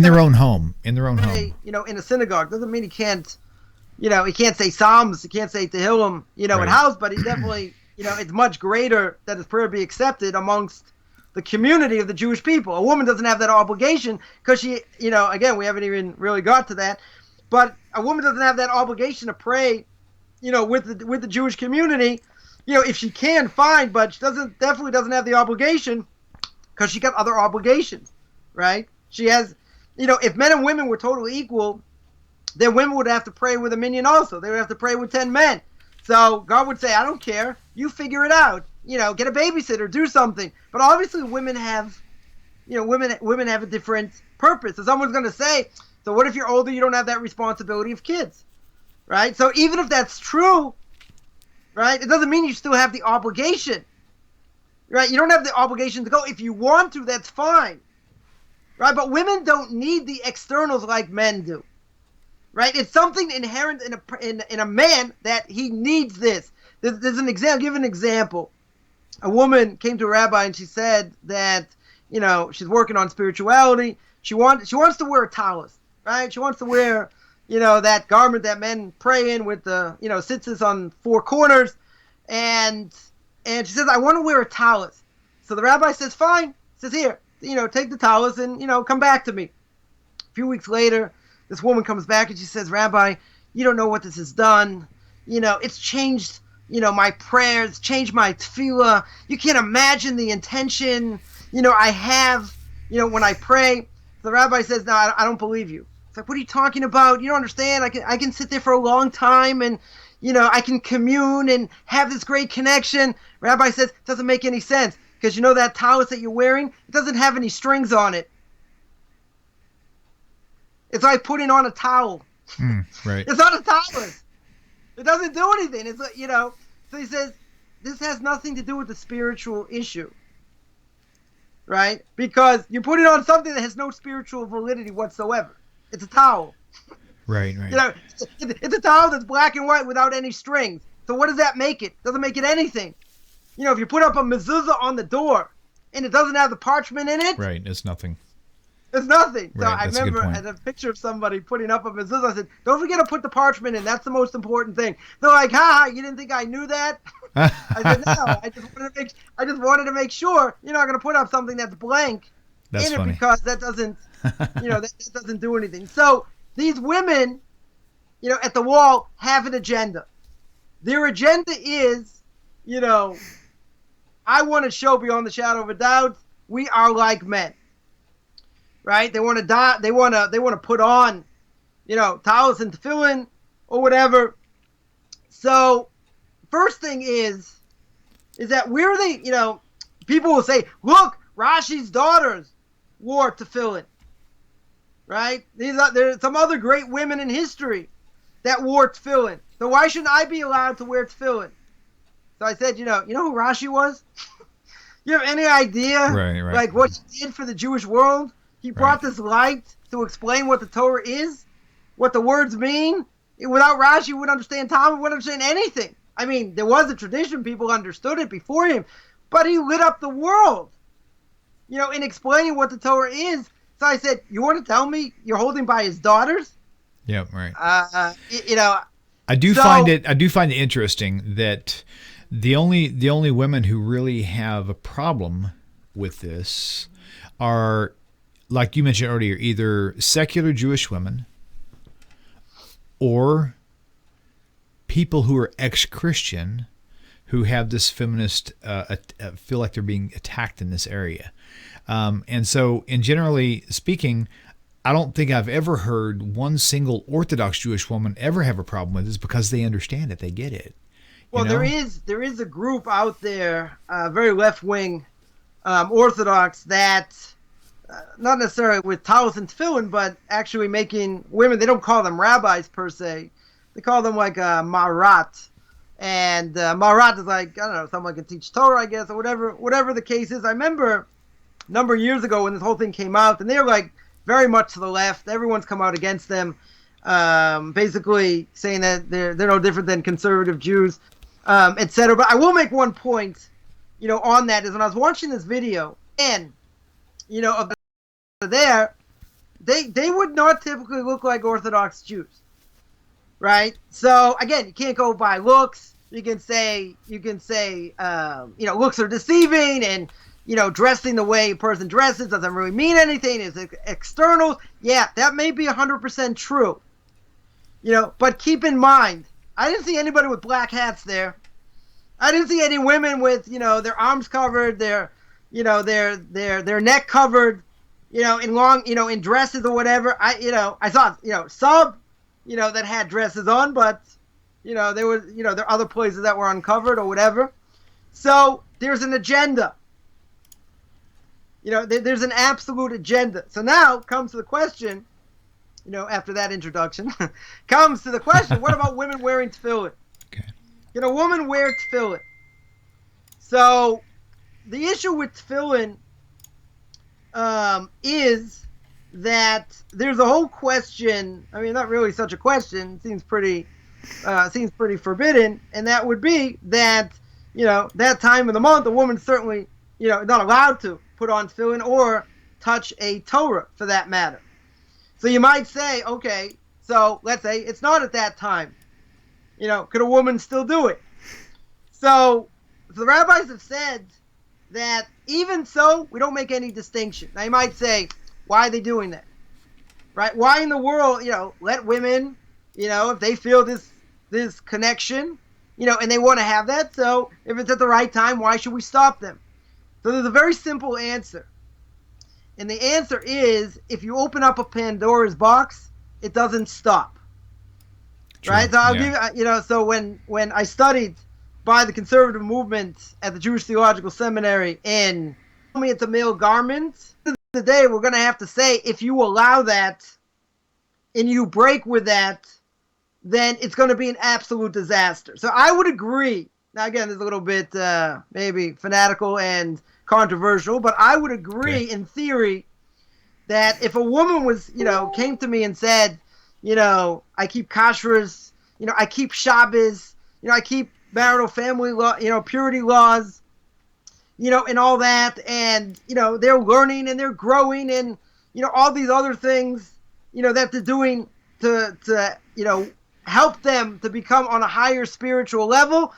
their own home? In their own home. In a synagogue doesn't mean he can't. He can't say Psalms, he can't say Tehillim, right. In house, but he definitely, it's much greater that his prayer be accepted amongst the community of the Jewish people. A woman doesn't have that obligation because she, again, we haven't even really got to that, but a woman doesn't have that obligation to pray, with the Jewish community. If she can, fine, but she definitely doesn't have the obligation because she got other obligations, right? She has, if men and women were totally equal, then women would have to pray with a minyan also. They would have to pray with 10 men. So God would say, I don't care. You figure it out. Get a babysitter, do something. But obviously women have, women have a different purpose. So someone's going to say, so what if you're older, you don't have that responsibility of kids, right? So even if that's true, right, it doesn't mean you still have the obligation, right? You don't have the obligation to go. If you want to, that's fine, right? But women don't need the externals like men do, right? It's something inherent in a man that he needs this. There's an example. Give an example. A woman came to a rabbi and she said that, she's working on spirituality. She wants to wear a tallis, right? She wants to wear, that garment that men pray in with the, tzitzis on four corners. And she says, I want to wear a tallis. So the rabbi says, fine. Says, here, take the tallis and, come back to me. A few weeks later, this woman comes back and she says, Rabbi, you don't know what this has done. It's changed my prayers, changed my tefillah. You can't imagine the intention, I have, when I pray. The rabbi says, no, I don't believe you. It's like, what are you talking about? You don't understand. I can sit there for a long time and, I can commune and have this great connection. Rabbi says, it doesn't make any sense because that tallis that you're wearing, it doesn't have any strings on it. It's like putting on a towel. Right. It's not a tallis. It doesn't do anything. It's so he says, this has nothing to do with the spiritual issue, right? Because you're putting on something that has no spiritual validity whatsoever. It's a towel. Right. It's a towel that's black and white without any strings. So what does that make it? Doesn't make it anything. If you put up a mezuzah on the door and it doesn't have the parchment in it. Right, it's nothing. It's nothing. So Right, I remember I had a picture of somebody putting up a mezuzah. I said, don't forget to put the parchment in. That's the most important thing. They're like, you didn't think I knew that? I said, no, I just wanted to make sure you're not going to put up something that's blank That's in funny. it because that doesn't, that doesn't do anything. So these women, at the wall have an agenda. Their agenda is, I want to show beyond the shadow of a doubt, we are like men, right? They want to die. They want to put on, talis and tefillin or whatever. So, first thing is that where they, people will say, look, Rashi's daughters wore tefillin, right? There's some other great women in history that wore tefillin. So why shouldn't I be allowed to wear tefillin? So I said, you know who Rashi was? You have any idea, right. like what he did for the Jewish world? He brought this light to explain what the Torah is, what the words mean. Without Rashi, you wouldn't understand Talmud, wouldn't understand anything. I mean, there was a tradition, people understood it before him, but he lit up the world, in explaining what the Torah is. So I said, you want to tell me you're holding by his daughters? Yep, right. I do find it interesting that the only women who really have a problem with this are, like you mentioned earlier, either secular Jewish women or people who are ex-Christian who have this feminist feel like they're being attacked in this area. And so, in generally speaking, I don't think I've ever heard one single Orthodox Jewish woman ever have a problem with this because they understand it, they get it. Well, there is a group out there, very left-wing Orthodox that, not necessarily with talis and tefillin, but actually making women, they don't call them rabbis per se, they call them like marat. And marat is like, I don't know, someone can teach Torah, I guess, or whatever the case is. I remember a number of years ago when this whole thing came out, and they were like very much to the left. Everyone's come out against them, basically saying that they're no different than conservative Jews, etc. But I will make one point, on that, is when I was watching this video, and, of there, they would not typically look like Orthodox Jews, right? So again, you can't go by looks. You can say, looks are deceiving, and dressing the way a person dresses doesn't really mean anything. It's externals. Yeah, that may be 100% true. But keep in mind, I didn't see anybody with black hats there. I didn't see any women with, their arms covered, their neck covered, in long, in dresses or whatever. I saw, some, that had dresses on, but, there were other places that were uncovered or whatever. So there's an agenda. There's an absolute agenda. So now comes to the question, after that introduction, comes to the question, what about women wearing tefillin? Okay. Can a woman wear tefillin? So the issue with tefillin is that there's a whole question. I mean, not really such a question. It seems pretty forbidden, and that would be that that time of the month, a woman's certainly not allowed to put on tefillin or touch a Torah for that matter. So you might say, okay, so let's say it's not at that time. Could a woman still do it? So the rabbis have said that even so, we don't make any distinction. Now you might say, why are they doing that? Right? Why in the world, let women, if they feel this connection, and they want to have that, so if it's at the right time, why should we stop them? So there's a very simple answer. And the answer is, if you open up a Pandora's box, it doesn't stop. True. Right? So I'll give you, so when I studied by the conservative movement at the Jewish Theological Seminary in, it's a male garment, at the end of the day, we're going to have to say, if you allow that and you break with that, then it's going to be an absolute disaster. So I would agree. Now, again, there's a little bit maybe fanatical and controversial, but I would agree in theory that if a woman was, came to me and said, I keep kashrus, I keep Shabbos, I keep marital family law, purity laws, and all that, and, they're learning and they're growing and, all these other things, that they're doing to help them to become on a higher spiritual level,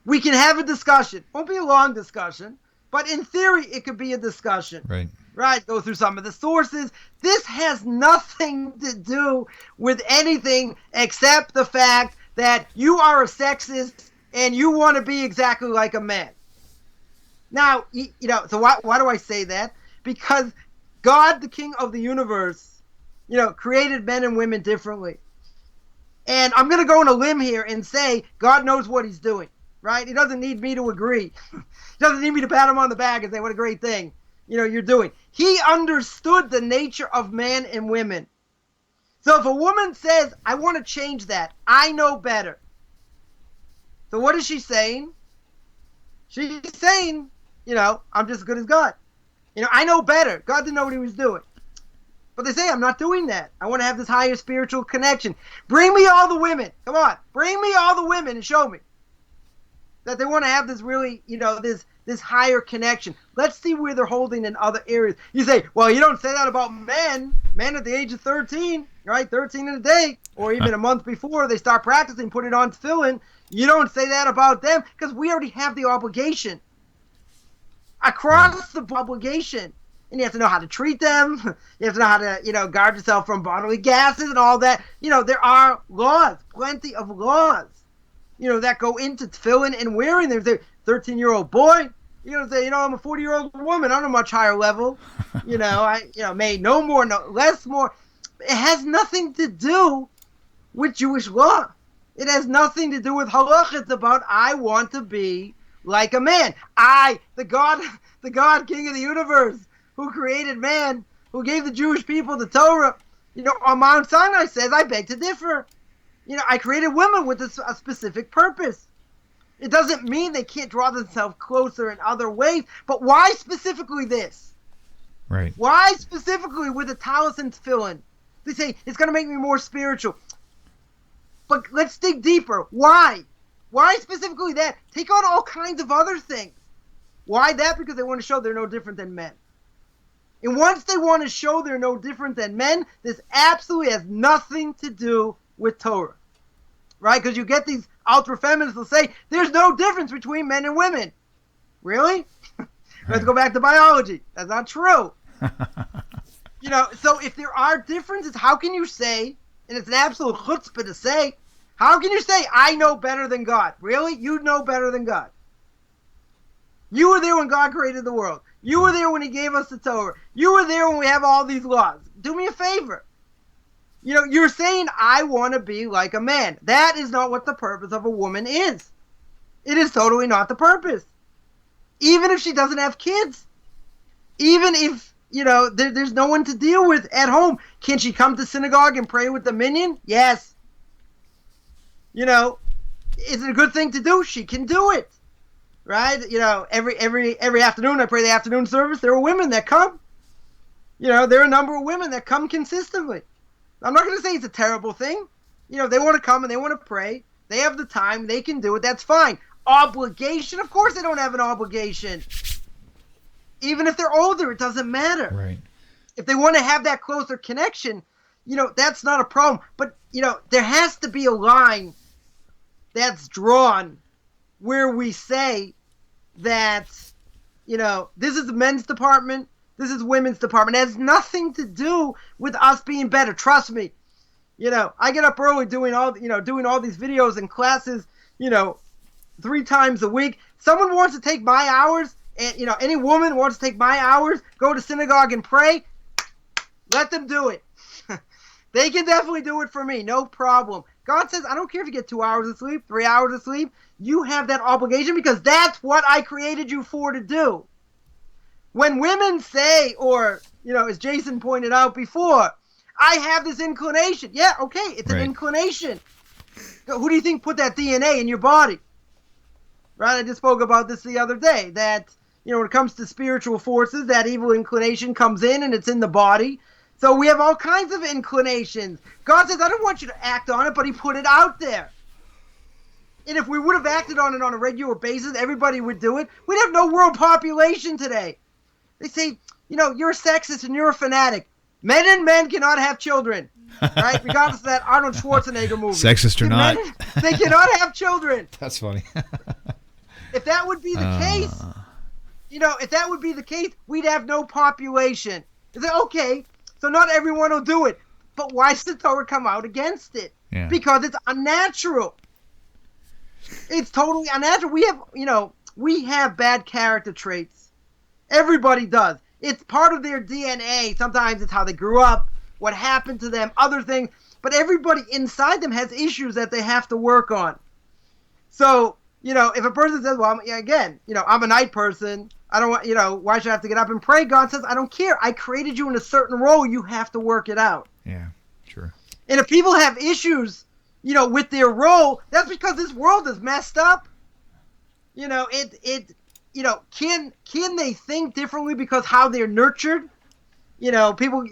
we can have a discussion. Won't be a long discussion, but in theory, it could be a discussion. Right. Right. Go through some of the sources. This has nothing to do with anything except the fact that you are a sexist and you want to be exactly like a man. Now, so why do I say that? Because God, the King of the universe, created men and women differently. And I'm going to go on a limb here and say God knows what he's doing, right? He doesn't need me to agree. He doesn't need me to pat him on the back and say, what a great thing, you're doing. He understood the nature of man and women. So if a woman says, I want to change that, I know better. So what is she saying? She's saying, I'm just as good as God. I know better. God didn't know what he was doing. But they say, I'm not doing that. I want to have this higher spiritual connection. Bring me all the women. Come on. Bring me all the women and show me that they want to have this really, this higher connection. Let's see where they're holding in other areas. You say, well, you don't say that about men. Men at the age of 13, right? 13 in a day, or even a month before they start practicing, put it on tefillin. You don't say that about them because we already have the obligation. Across the obligation. And you have to know how to treat them. You have to know how to, guard yourself from bodily gases and all that. There are laws, plenty of laws, that go into tefillin and wearing them. There's a 13-year-old boy. You're going to say, I'm a 40-year-old woman on a much higher level. I may no more, no less more. It has nothing to do with Jewish law. It has nothing to do with halach. It's about I want to be like a man. The God King of the universe, who created man, who gave the Jewish people the Torah, on Mount Sinai says, I beg to differ. I created women with a specific purpose. It doesn't mean they can't draw themselves closer in other ways, but why specifically this? Right. Why specifically with the talis and tefillin? They say, it's going to make me more spiritual. But let's dig deeper. Why? Why specifically that? Take on all kinds of other things. Why that? Because they want to show they're no different than men. And once they want to show they're no different than men, this absolutely has nothing to do with Torah. Right? Because you get these ultra-feminists who say, there's no difference between men and women. Really? Let's go back to biology. That's not true. So if there are differences, how can you say, and it's an absolute chutzpah to say, how can you say, I know better than God? Really? You know better than God. You were there when God created the world. You were there when he gave us the Torah. You were there when we have all these laws. Do me a favor. You're saying, I want to be like a man. That is not what the purpose of a woman is. It is totally not the purpose. Even if she doesn't have kids. Even if, there's no one to deal with at home. Can she come to synagogue and pray with the minyan? Yes. Is it a good thing to do? She can do it. Right? Every afternoon I pray the afternoon service. There are women that come. There are a number of women that come consistently. I'm not going to say it's a terrible thing. They want to come and they want to pray. They have the time. They can do it. That's fine. Obligation? Of course they don't have an obligation. Even if they're older, it doesn't matter. Right. If they want to have that closer connection, that's not a problem. But, there has to be a line that's drawn where we say that, this is the men's department, this is women's department. It has nothing to do with us being better. Trust me. I get up early doing all these videos and classes, 3 times a week. Someone wants to take my hours, and, any woman wants to take my hours, go to synagogue and pray, let them do it. They can definitely do it for me, no problem. God says, I don't care if you get 2 hours of sleep, 3 hours of sleep. You have that obligation because that's what I created you for to do. When women say, or, as Jason pointed out before, I have this inclination. Yeah, okay, it's an inclination. Who do you think put that DNA in your body? Right, I just spoke about this the other day, that, when it comes to spiritual forces, that evil inclination comes in and it's in the body. So we have all kinds of inclinations. God says, I don't want you to act on it, but he put it out there. And if we would have acted on it on a regular basis, everybody would do it. We'd have no world population today. They say, you're a sexist and you're a fanatic. Men and men cannot have children. Right? Regardless of that Arnold Schwarzenegger movie. Sexist or not. They cannot have children. That's funny. If that would be the case, if that would be the case, we'd have no population. It's like, okay, so not everyone will do it. But why does the Torah come out against it? Yeah. Because it's unnatural. It's totally unnatural. We have bad character traits. Everybody does. It's part of their DNA. Sometimes it's how they grew up, what happened to them, other things. But everybody inside them has issues that they have to work on. So, if a person says, well, I'm a night person. I don't want, why should I have to get up and pray? God says, I don't care. I created you in a certain role. You have to work it out. Yeah, sure. And if people have issues, with their role, that's because this world is messed up. Can they think differently because how they're nurtured? People,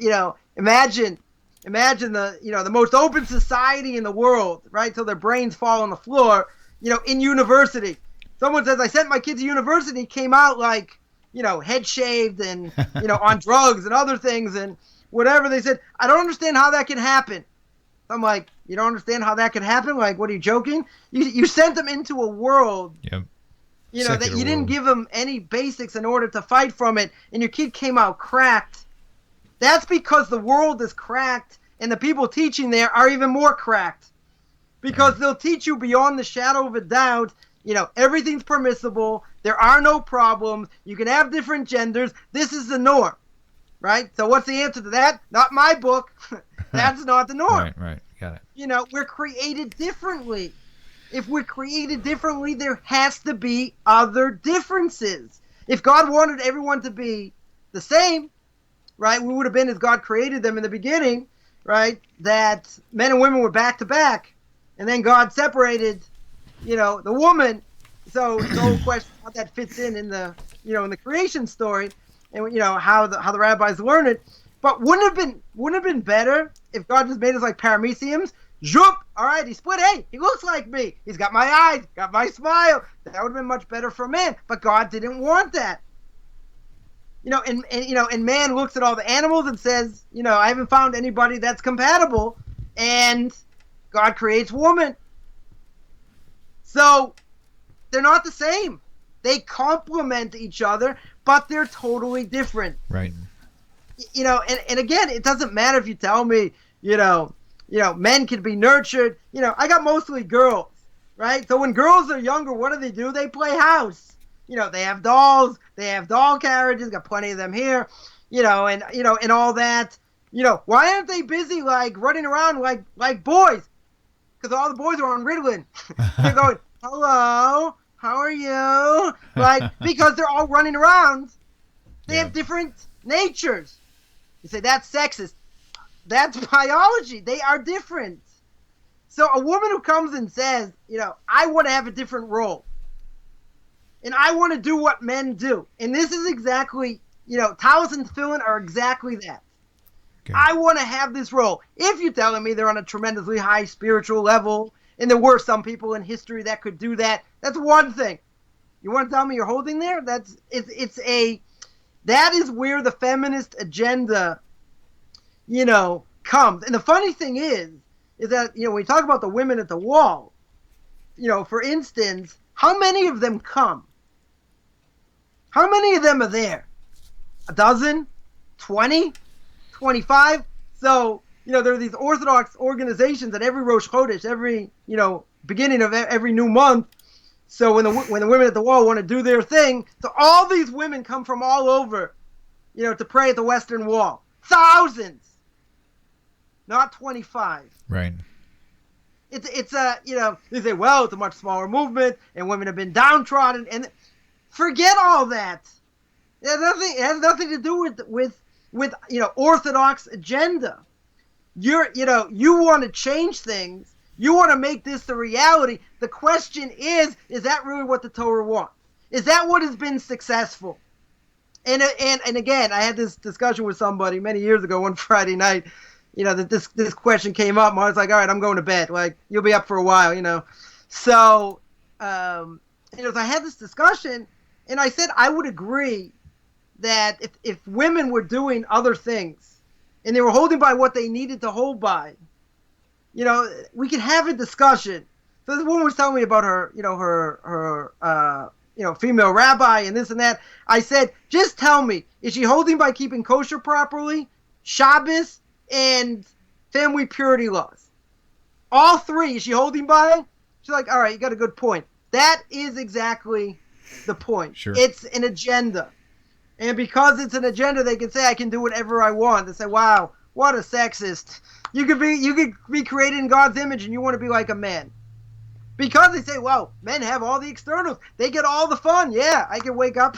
imagine the most open society in the world, right? Till their brains fall on the floor, in university. Someone says, I sent my kid to university, came out like, head shaved and, on drugs and other things and whatever. They said, I don't understand how that can happen. I'm like, you don't understand how that can happen? Like, what are you joking? You sent them into a world, yep. That you didn't give them any basics in order to fight from it, and your kid came out cracked. That's because the world is cracked, and the people teaching there are even more cracked. Because they'll teach you beyond the shadow of a doubt, everything's permissible, there are no problems, you can have different genders, this is the norm, right? So what's the answer to that? Not my book. That's not the norm. Right, got it. We're created differently. If we're created differently, there has to be other differences. If God wanted everyone to be the same, right, we would have been as God created them in the beginning, right, that men and women were back to back, and then God separated, the woman. So the whole question how that fits in the, in the creation story, and how the rabbis learn it. But wouldn't have been better if God just made us like parameciums? Zoop! All right, he split. Hey, he looks like me. He's got my eyes, got my smile. That would have been much better for man. But God didn't want that. And man looks at all the animals and says, I haven't found anybody that's compatible. And God creates woman. So they're not the same. They complement each other, but they're totally different. Right. And again, it doesn't matter if you tell me, men can be nurtured. I got mostly girls, right? So when girls are younger, what do? They play house. They have dolls. They have doll carriages. Got plenty of them here. And all that. Why aren't they busy like running around like boys? Because all the boys are on Ritalin. They're going, hello, how are you? Like, because they're all running around. They have different natures. You say that's sexist. That's biology. They are different. So a woman who comes and says, I want to have a different role. And I want to do what men do. And this is exactly, Talis and Tefillin are exactly that. Okay. I want to have this role. If you're telling me they're on a tremendously high spiritual level, and there were some people in history that could do that, that's one thing. You want to tell me you're holding there? That is where the feminist agenda, comes. And the funny thing is that, when we talk about the women at the wall, for instance, how many of them come? How many of them are there? A dozen? 20? 25? So, there are these Orthodox organizations at every Rosh Chodesh, every, beginning of every new month. So when the women at the wall want to do their thing, so all these women come from all over, to pray at the Western Wall. Thousands! Not 25. Right. It's they say, well, it's a much smaller movement, and women have been downtrodden, and forget all that. It has nothing to do with Orthodox agenda. You want to change things. You want to make this the reality. The question is that really what the Torah wants? Is that what has been successful? And again, I had this discussion with somebody many years ago one Friday night, that this question came up, and I was like, all right, I'm going to bed. Like, you'll be up for a while, So, so I had this discussion, and I said I would agree that if women were doing other things, and they were holding by what they needed to hold by, we could have a discussion. So this woman was telling me about her, her female rabbi and this and that. I said, just tell me, is she holding by keeping kosher properly, Shabbos, and family purity laws? All three, is she holding by? She's like, all right, you got a good point. That is exactly the point. Sure. It's an agenda. And because it's an agenda, they can say, I can do whatever I want. They say, wow, what a sexist. You could be created in God's image and you want to be like a man. Because they say, well, men have all the externals. They get all the fun. Yeah, I can wake up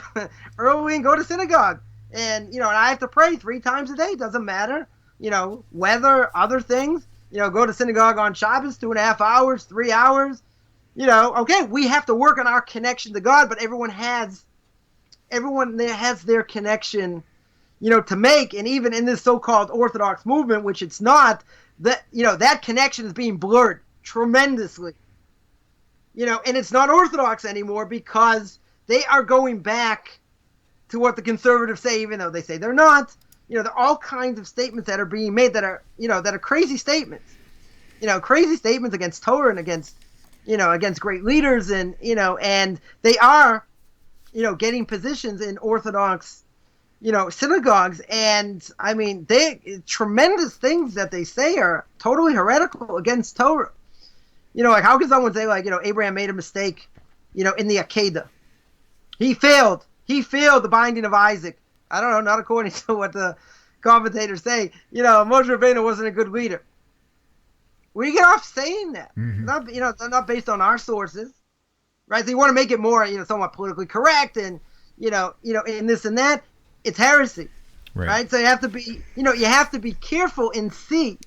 early and go to synagogue. And, and I have to pray 3 times a day. Doesn't matter. Weather, other things. Go to synagogue on Shabbos, 2.5 hours, 3 hours. Okay, we have to work on our connection to God, but everyone has their connection, to make. And even in this so-called Orthodox movement, which it's not, that connection is being blurred tremendously. And it's not Orthodox anymore because they are going back to what the conservatives say, even though they say they're not. There are all kinds of statements that are being made that are crazy statements. Crazy statements against Torah and against great leaders, and and they are, getting positions in Orthodox, synagogues, and I mean, tremendous things that they say are totally heretical against Torah. Like how can someone say Abraham made a mistake, in the Akedah? He failed the binding of Isaac. I don't know, not according to what the commentators say. Moshe Rabbeinu wasn't a good leader. We get off saying that. Mm-hmm. Not based on our sources, right? So you want to make it more, somewhat politically correct, and in this and that. It's heresy, right? So you have to be careful and see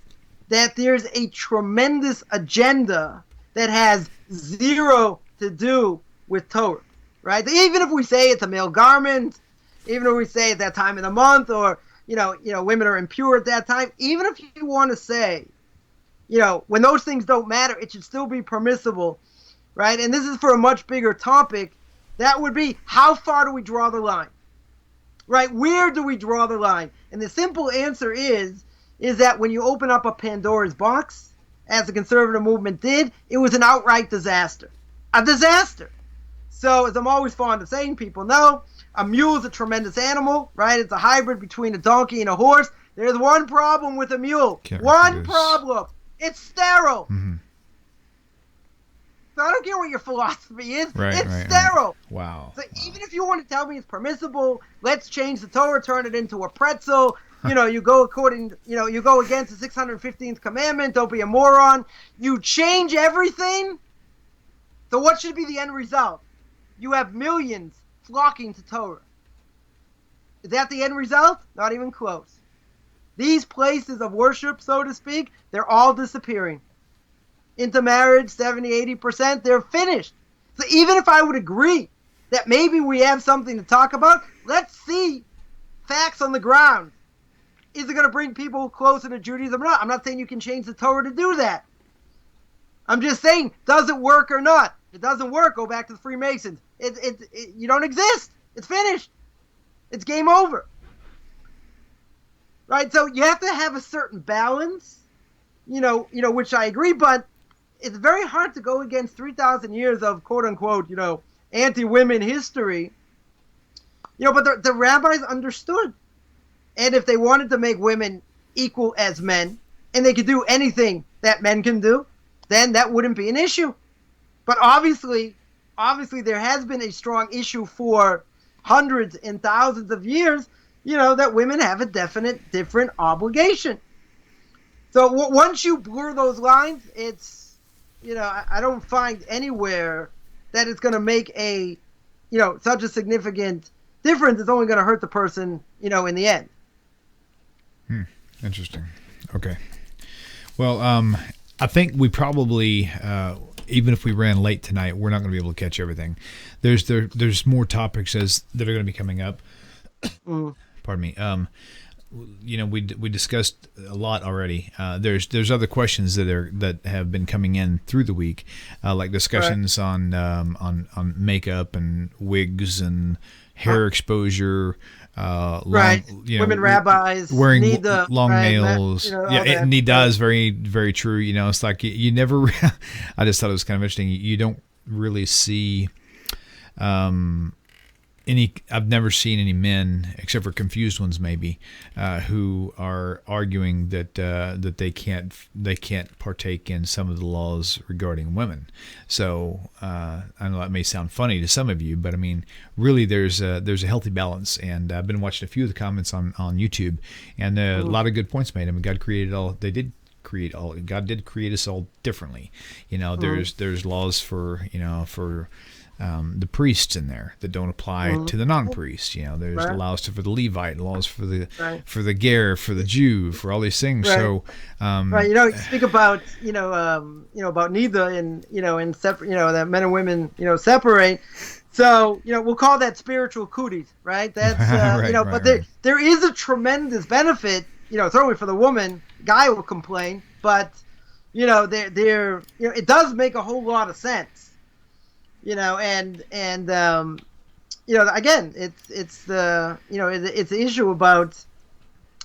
that there's a tremendous agenda that has zero to do with Torah, right? Even if we say it's a male garment, even if we say it's that time of the month, or women are impure at that time, even if you want to say, when those things don't matter, it should still be permissible, right? And this is for a much bigger topic. That would be, how far do we draw the line, right? Where do we draw the line? And the simple answer is that when you open up a Pandora's box, as the conservative movement did, it was an outright disaster. A disaster. So, as I'm always fond of saying, people know, a mule is a tremendous animal, right? It's a hybrid between a donkey and a horse. There's one problem with a mule. One problem. It's sterile. Mm-hmm. So I don't care what your philosophy is. Right, it's sterile. Right. Wow. So even if you want to tell me it's permissible, let's change the Torah, turn it into a pretzel. You go against the 615th commandment. Don't be a moron. You change everything. So what should be the end result? You have millions flocking to Torah. Is that the end result? Not even close. These places of worship, so to speak, they're all disappearing. Intermarriage, 70-80%, they're finished. So even if I would agree that maybe we have something to talk about, let's see facts on the ground. Is it going to bring people closer to Judaism or not? I'm not saying you can change the Torah to do that. I'm just saying, does it work or not? If it doesn't work, go back to the Freemasons. You don't exist. It's finished. It's game over. Right? So you have to have a certain balance, which I agree, but it's very hard to go against 3,000 years of quote-unquote, anti-women history. But the rabbis understood. And if they wanted to make women equal as men, and they could do anything that men can do, then that wouldn't be an issue. But obviously there has been a strong issue for hundreds and thousands of years, that women have a definite different obligation. So once you blur those lines, it's, I don't find anywhere that it's going to make a, such a significant difference. It's only going to hurt the person, in the end. Interesting. Okay. Well, I think we probably, even if we ran late tonight, we're not going to be able to catch everything. There's more topics that are going to be coming up. Pardon me. We discussed a lot already. There's other questions that have been coming in through the week, like discussions on makeup and wigs and hair exposure. Women rabbis wearing nida, long nails. Nida is very, very true. It's like you never. I just thought it was kind of interesting. You don't really see I've never seen any men, except for confused ones maybe, who are arguing that they can't partake in some of the laws regarding women. So I know that may sound funny to some of you, but I mean, really, there's a healthy balance. And I've been watching a few of the comments on YouTube, and a lot of good points made. I mean, God created all. They did create all. God did create us all differently. There's laws for the priests in there that don't apply to the non-priests. There's laws for the Levite, laws for the for the Ger, for the Jew, for all these things. So you speak about about neither in separate, that men and women separate. So we'll call that spiritual cooties, right? That's but there is a tremendous benefit, certainly for the woman. Guy will complain, but it does make a whole lot of sense. Again, it's the issue about,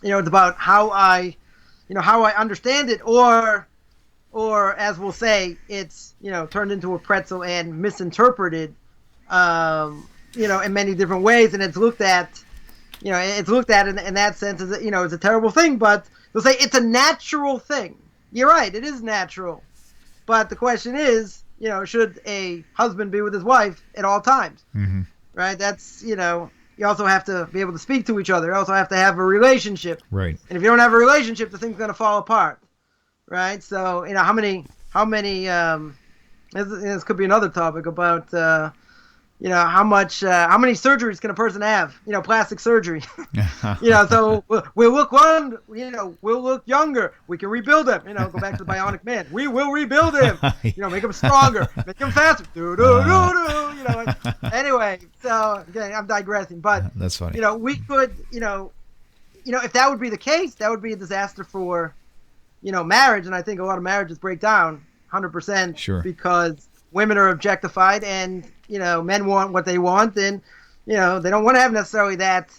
it's about how I understand it, or as we'll say, it's, turned into a pretzel and misinterpreted, in many different ways. And it's looked at, in that sense as, as a terrible thing, but they'll say it's a natural thing. You're right. It is natural. But the question is, should a husband be with his wife at all times? Mm-hmm. Right? That's, you also have to be able to speak to each other. You also have to have a relationship. Right. And if you don't have a relationship, the thing's going to fall apart. Right? So, how many, this could be another topic about, how many surgeries can a person have? Plastic surgery. So we'll look younger. We can rebuild him. Go back to the bionic man. We will rebuild him. Make him stronger, make him faster. Anyway, so again, I'm digressing, but that's funny. We could, if that would be the case, that would be a disaster for, marriage. And I think a lot of marriages break down 100%. Sure. Because women are objectified, and men want what they want, and they don't want to have necessarily that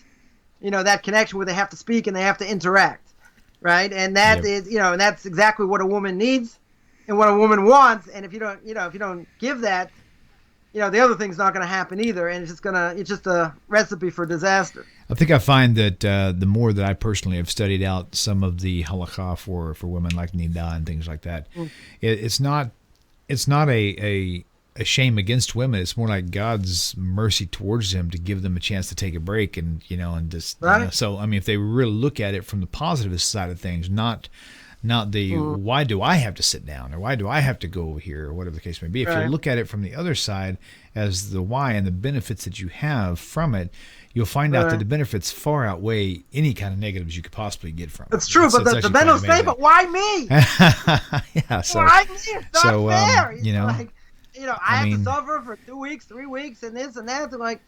that connection where they have to speak and they have to interact, right? And that is and that's exactly what a woman needs and what a woman wants. And if you don't give that, the other thing's not going to happen either, and it's just a recipe for disaster. I think I find that the more that I personally have studied out some of the halakha for women like nida and things like that, it's not a shame against women. It's more like God's mercy towards them to give them a chance to take a break, and and just so I mean, if they really look at it from the positive side of things, not the why do I have to sit down, or why do I have to go over here, or whatever the case may be. If you look at it from the other side as the why and the benefits that you have from it, you'll find out that the benefits far outweigh any kind of negatives you could possibly get from it. That's true, but the benefits say, but why me? So why me? It's not fair. I have to suffer for 2 weeks, 3 weeks, and this and that, and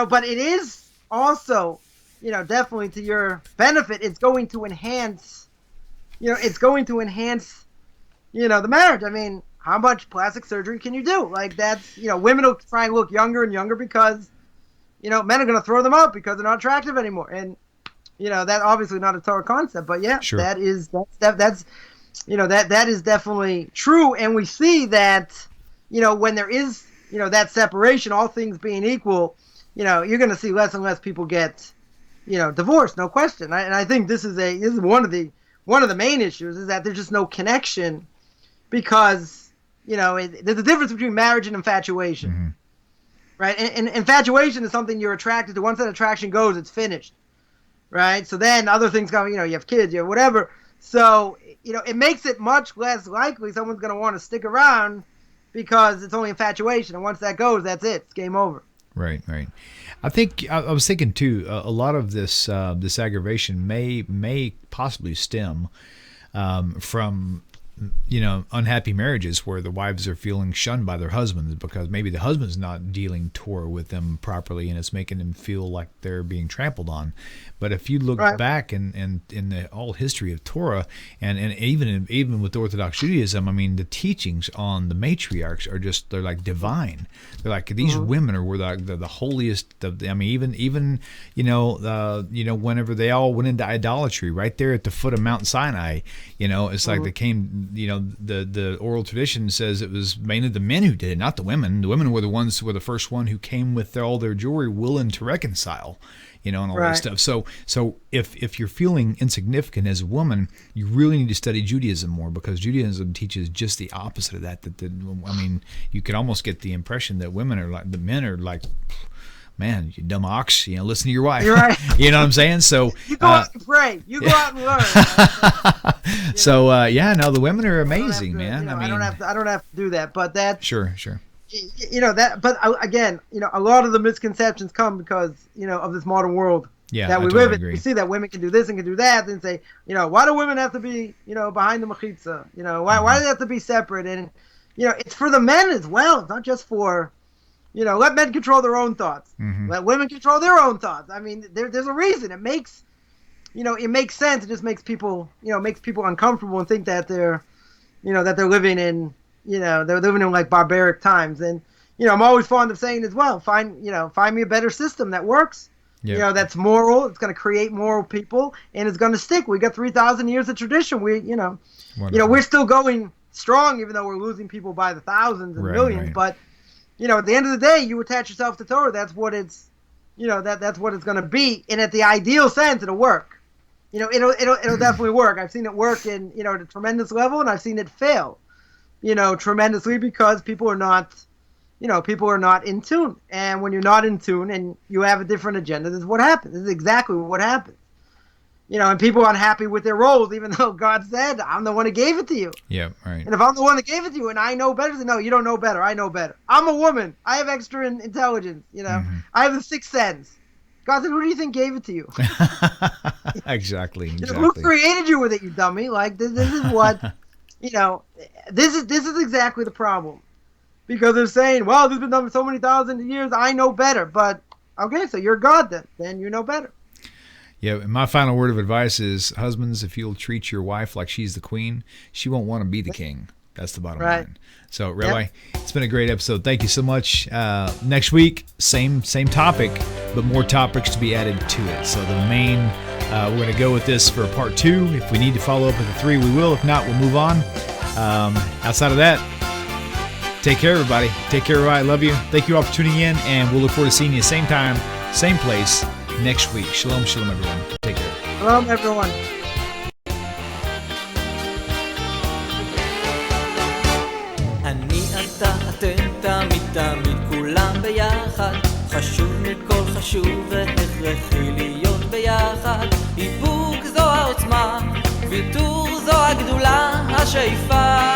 but it is also, definitely to your benefit. It's going to enhance, the marriage. I mean, how much plastic surgery can you do? Like, that's, women will try and look younger and younger because, men are going to throw them out because they're not attractive anymore. And, that obviously not a Torah concept, but sure. that is definitely true. And we see that, when there is, that separation, all things being equal, you're going to see less and less people get, divorced, no question. And I think this is one of the main issues, is that there's just no connection, because, there's a difference between marriage and infatuation. Mm-hmm. Right? And infatuation is something you're attracted to. Once that attraction goes, it's finished. Right? So then other things come, you have kids, you have whatever. So, it makes it much less likely someone's going to want to stick around, because it's only infatuation. And once that goes, that's it. It's game over. Right. I think I was thinking too, a lot of this aggravation may possibly stem from unhappy marriages where the wives are feeling shunned by their husbands because maybe the husband's not dealing Torah with them properly, and it's making them feel like they're being trampled on. But if you look back in the all history of Torah, and even with Orthodox Judaism, I mean, the teachings on the matriarchs are they're like divine. They're like, these women were the holiest. Even whenever they all went into idolatry, right there at the foot of Mount Sinai, it's like the oral tradition says it was mainly the men who did it, not the women. The women were the first one who came with all their jewelry willing to reconcile, and all that stuff. So if you're feeling insignificant as a woman, you really need to study Judaism more, because Judaism teaches just the opposite of that. You could almost get the impression that men are like, man, you dumb ox, listen to your wife. You're right. You know what I'm saying? So you go out and pray. You go out and learn. So the women are amazing, man. I don't have to do that, but that's sure. But again, a lot of the misconceptions come because of this modern world that we live in. We see that women can do this and can do that, and say, why do women have to be behind the mechitza? Why do they have to be separate? And it's for the men as well. It's not just for let men control their own thoughts. Mm-hmm. Let women control their own thoughts. I mean, there's a reason. It makes sense. It just makes people uncomfortable and think that they're living in like barbaric times. And I'm always fond of saying as well, find me a better system that works. Yeah. That's moral. It's going to create moral people, and it's going to stick. We got 3,000 years of tradition. We're still going strong, even though we're losing people by the thousands and millions. Right. But at the end of the day, you attach yourself to Torah. That's what it's, that's what it's going to be. And at the ideal sense, it'll work. It'll definitely work. I've seen it work in, at a tremendous level, and I've seen it fail, tremendously, because people are not in tune. And when you're not in tune and you have a different agenda, this is what happens. This is exactly what happens. And people are unhappy with their roles, even though God said, I'm the one who gave it to you. Yeah, right. And if I'm the one that gave it to you and I know better, then no, you don't know better. I know better. I'm a woman. I have extra intelligence. Mm-hmm. I have the sixth sense. God said, who do you think gave it to you? Exactly. Who created you with it, you dummy? Like, this is what, this is exactly the problem. Because they're saying, well, this has been done for so many thousand years, I know better. But, okay, so you're God then. Then you know better. Yeah, and my final word of advice is, husbands, if you'll treat your wife like she's the queen, she won't want to be the king. That's the bottom line. So, Rabbi, It's been a great episode. Thank you so much. Next week, same topic, but more topics to be added to it. So the main, we're going to go with this for part 2. If we need to follow up with the 3, we will. If not, we'll move on. Outside of that, take care, everybody. Take care, everybody. I love you. Thank you all for tuning in, and we'll look forward to seeing you same time, same place next week. Shalom, everyone. Take care. Shalom, everyone. אני אתה אתם תמיד כולם ביחד, חשוב מכל חשוב והכרחי להיות ביחד. איפוק זו העוצמה, ויתור זו הגדולה, השאיפה